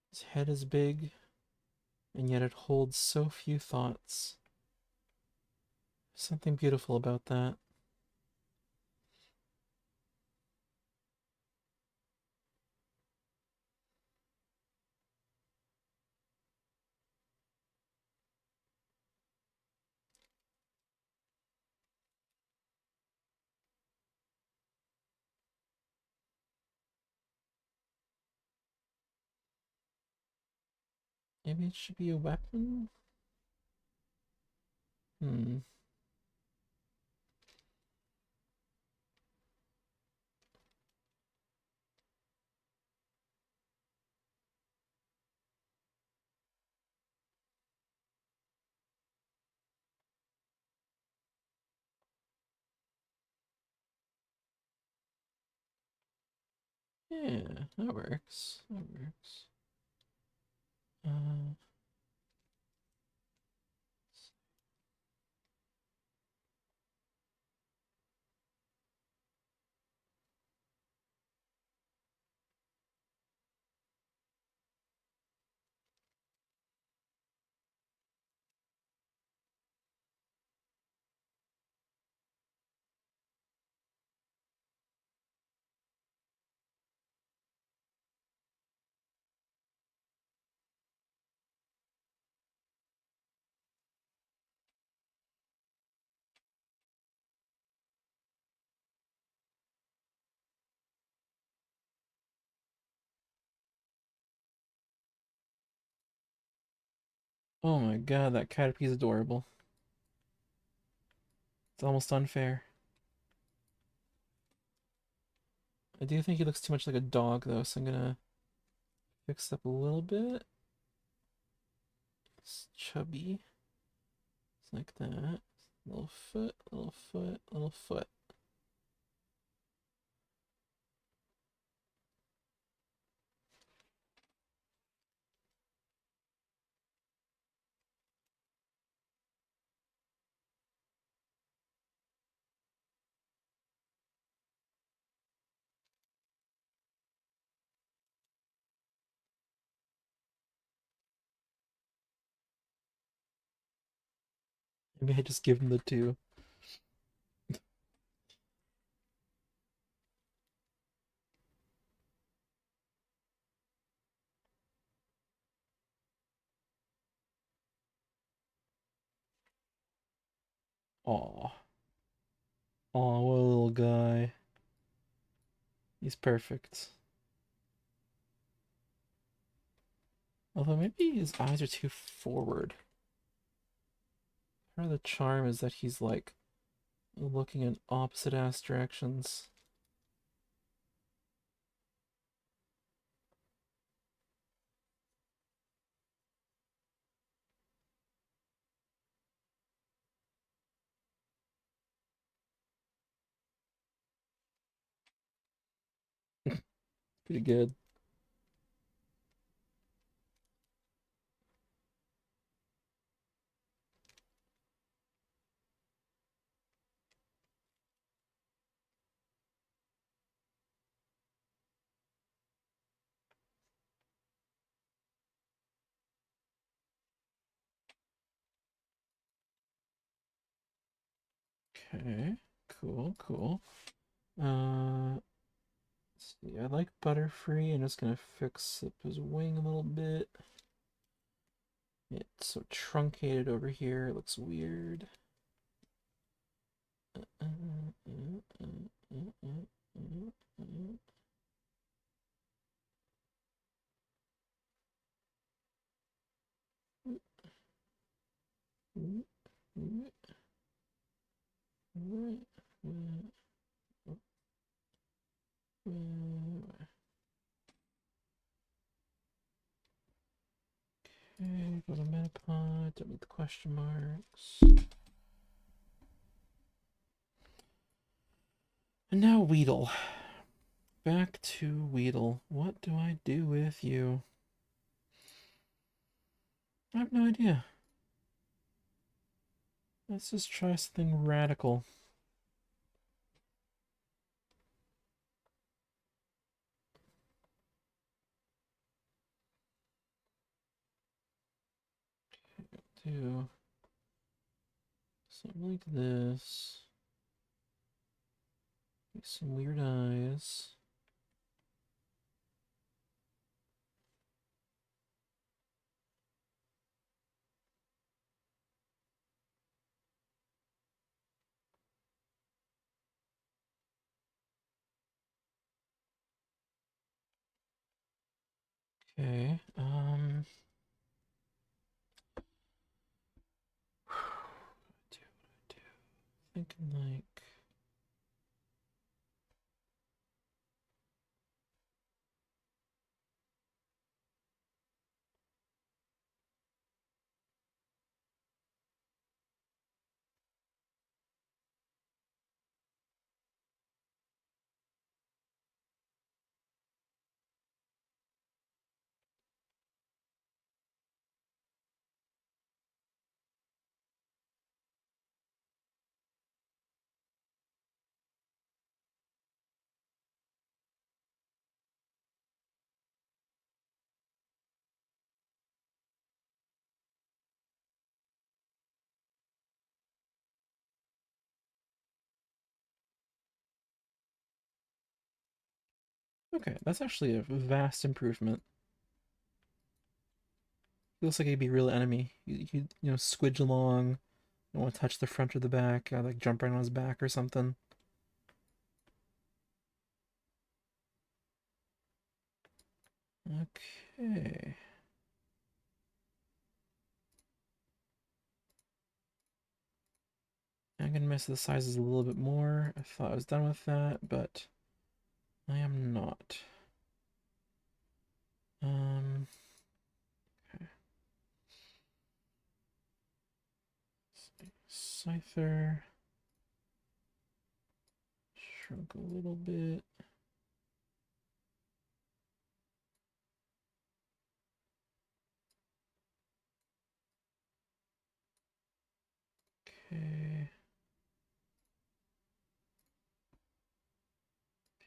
His head is big, and yet it holds so few thoughts. Something beautiful about that. Maybe it should be a weapon? Hmm. Yeah, that works. That works. Uh, oh my god, that Caterpie is adorable. It's almost unfair. I do think he looks too much like a dog, though, so I'm gonna fix up a little bit. It's chubby. It's like that. Little foot, little foot, little foot. Maybe I just give him the two. Aw. Aw, what a little guy. He's perfect. Although maybe his eyes are too forward. Part of the charm is that he's like looking in opposite ass directions. Pretty good. Okay. Cool, cool. Let's see. I like Butterfree. I'm just gonna fix up his wing a little bit. It's so truncated over here. It looks weird. Okay, go to Metapod, delete the question marks. And now Weedle. Back to Weedle. What do I do with you? I have no idea. Let's just try something radical. Do something like this. Make some weird eyes. Okay, do, thinking like, okay, that's actually a vast improvement. Looks like he'd be a real enemy. You know, squidge along. Don't want to touch the front or the back. Like jump right on his back or something. Okay. I'm gonna mess the sizes a little bit more. I thought I was done with that, but I am not. Okay. Scyther. Shrunk a little bit. Okay.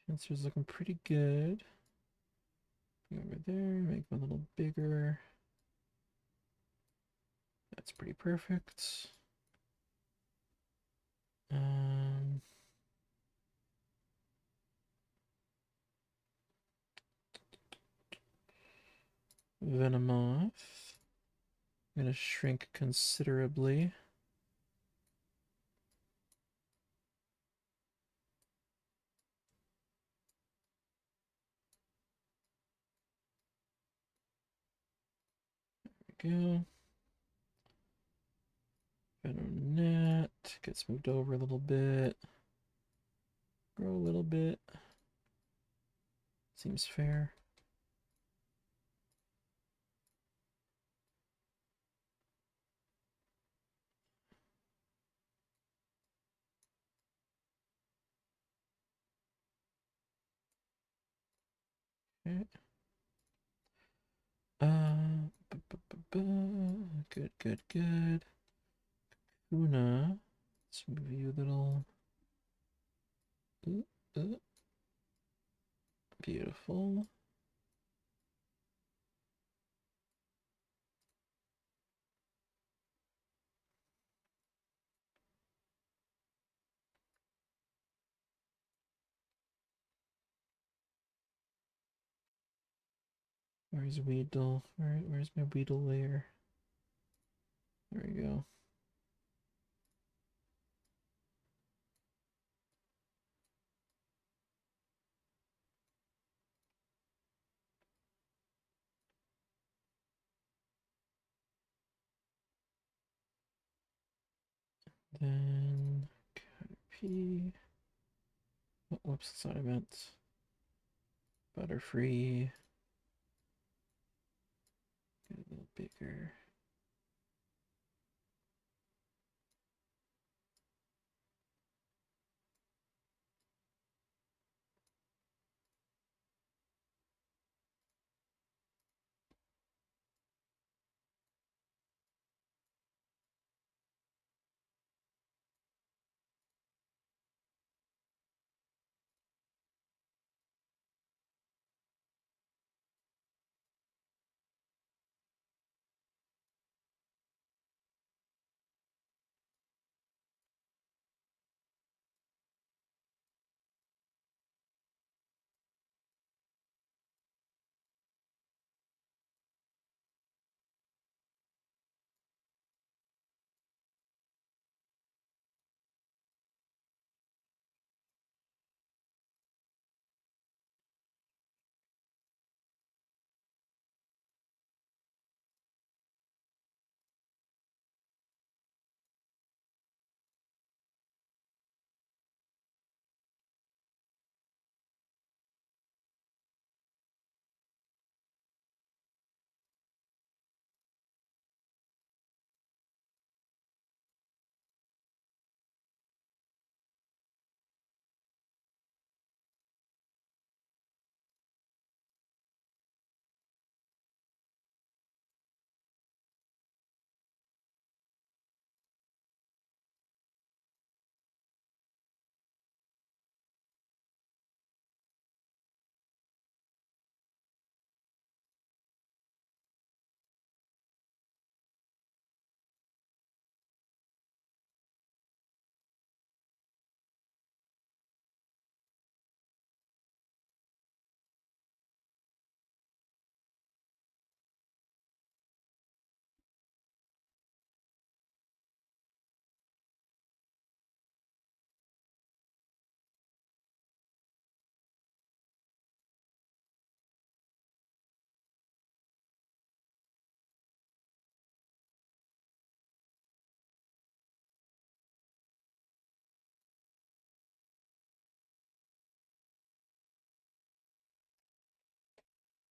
Pincer's looking pretty good. Go over there, make them a little bigger. That's pretty perfect. Um, Venomoth. I'm gonna shrink considerably. There we go. Venonet gets moved over a little bit. Grow a little bit. Seems fair. Okay. Good, good, good. Una. Let's move you a little. Uh, uh, Beautiful. Where's Weedle? Where's my Weedle layer? There we go. Then P. Oh, whoops, side events. Butterfree. Get a little bigger.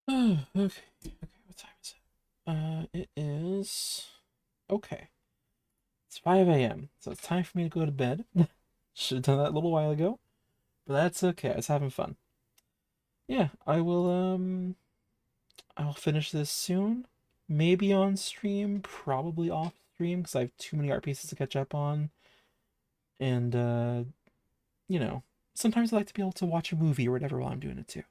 Oh, okay. Okay, what time is it? It is okay. It's 5 a.m. So it's time for me to go to bed. Should have done that a little while ago, but that's okay. I was having fun. Yeah, I'll finish this soon. Maybe on stream, probably off stream because I have too many art pieces to catch up on. And you know, sometimes I like to be able to watch a movie or whatever while I'm doing it too.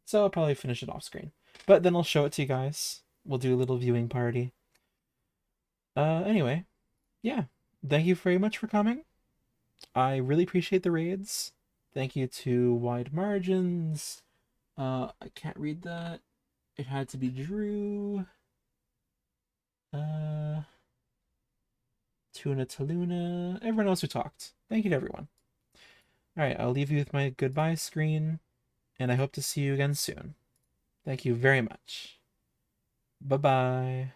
So I'll probably finish it off screen. But then I'll show it to you guys. We'll do a little viewing party. Anyway, yeah. Thank you very much for coming. I really appreciate the raids. Thank you to Wide Margins. I can't read that. It had to be Drew. Uh, Tuna Taluna. Everyone else who talked. Thank you to everyone. All right, I'll leave you with my goodbye screen, and I hope to see you again soon. Thank you very much. Bye bye.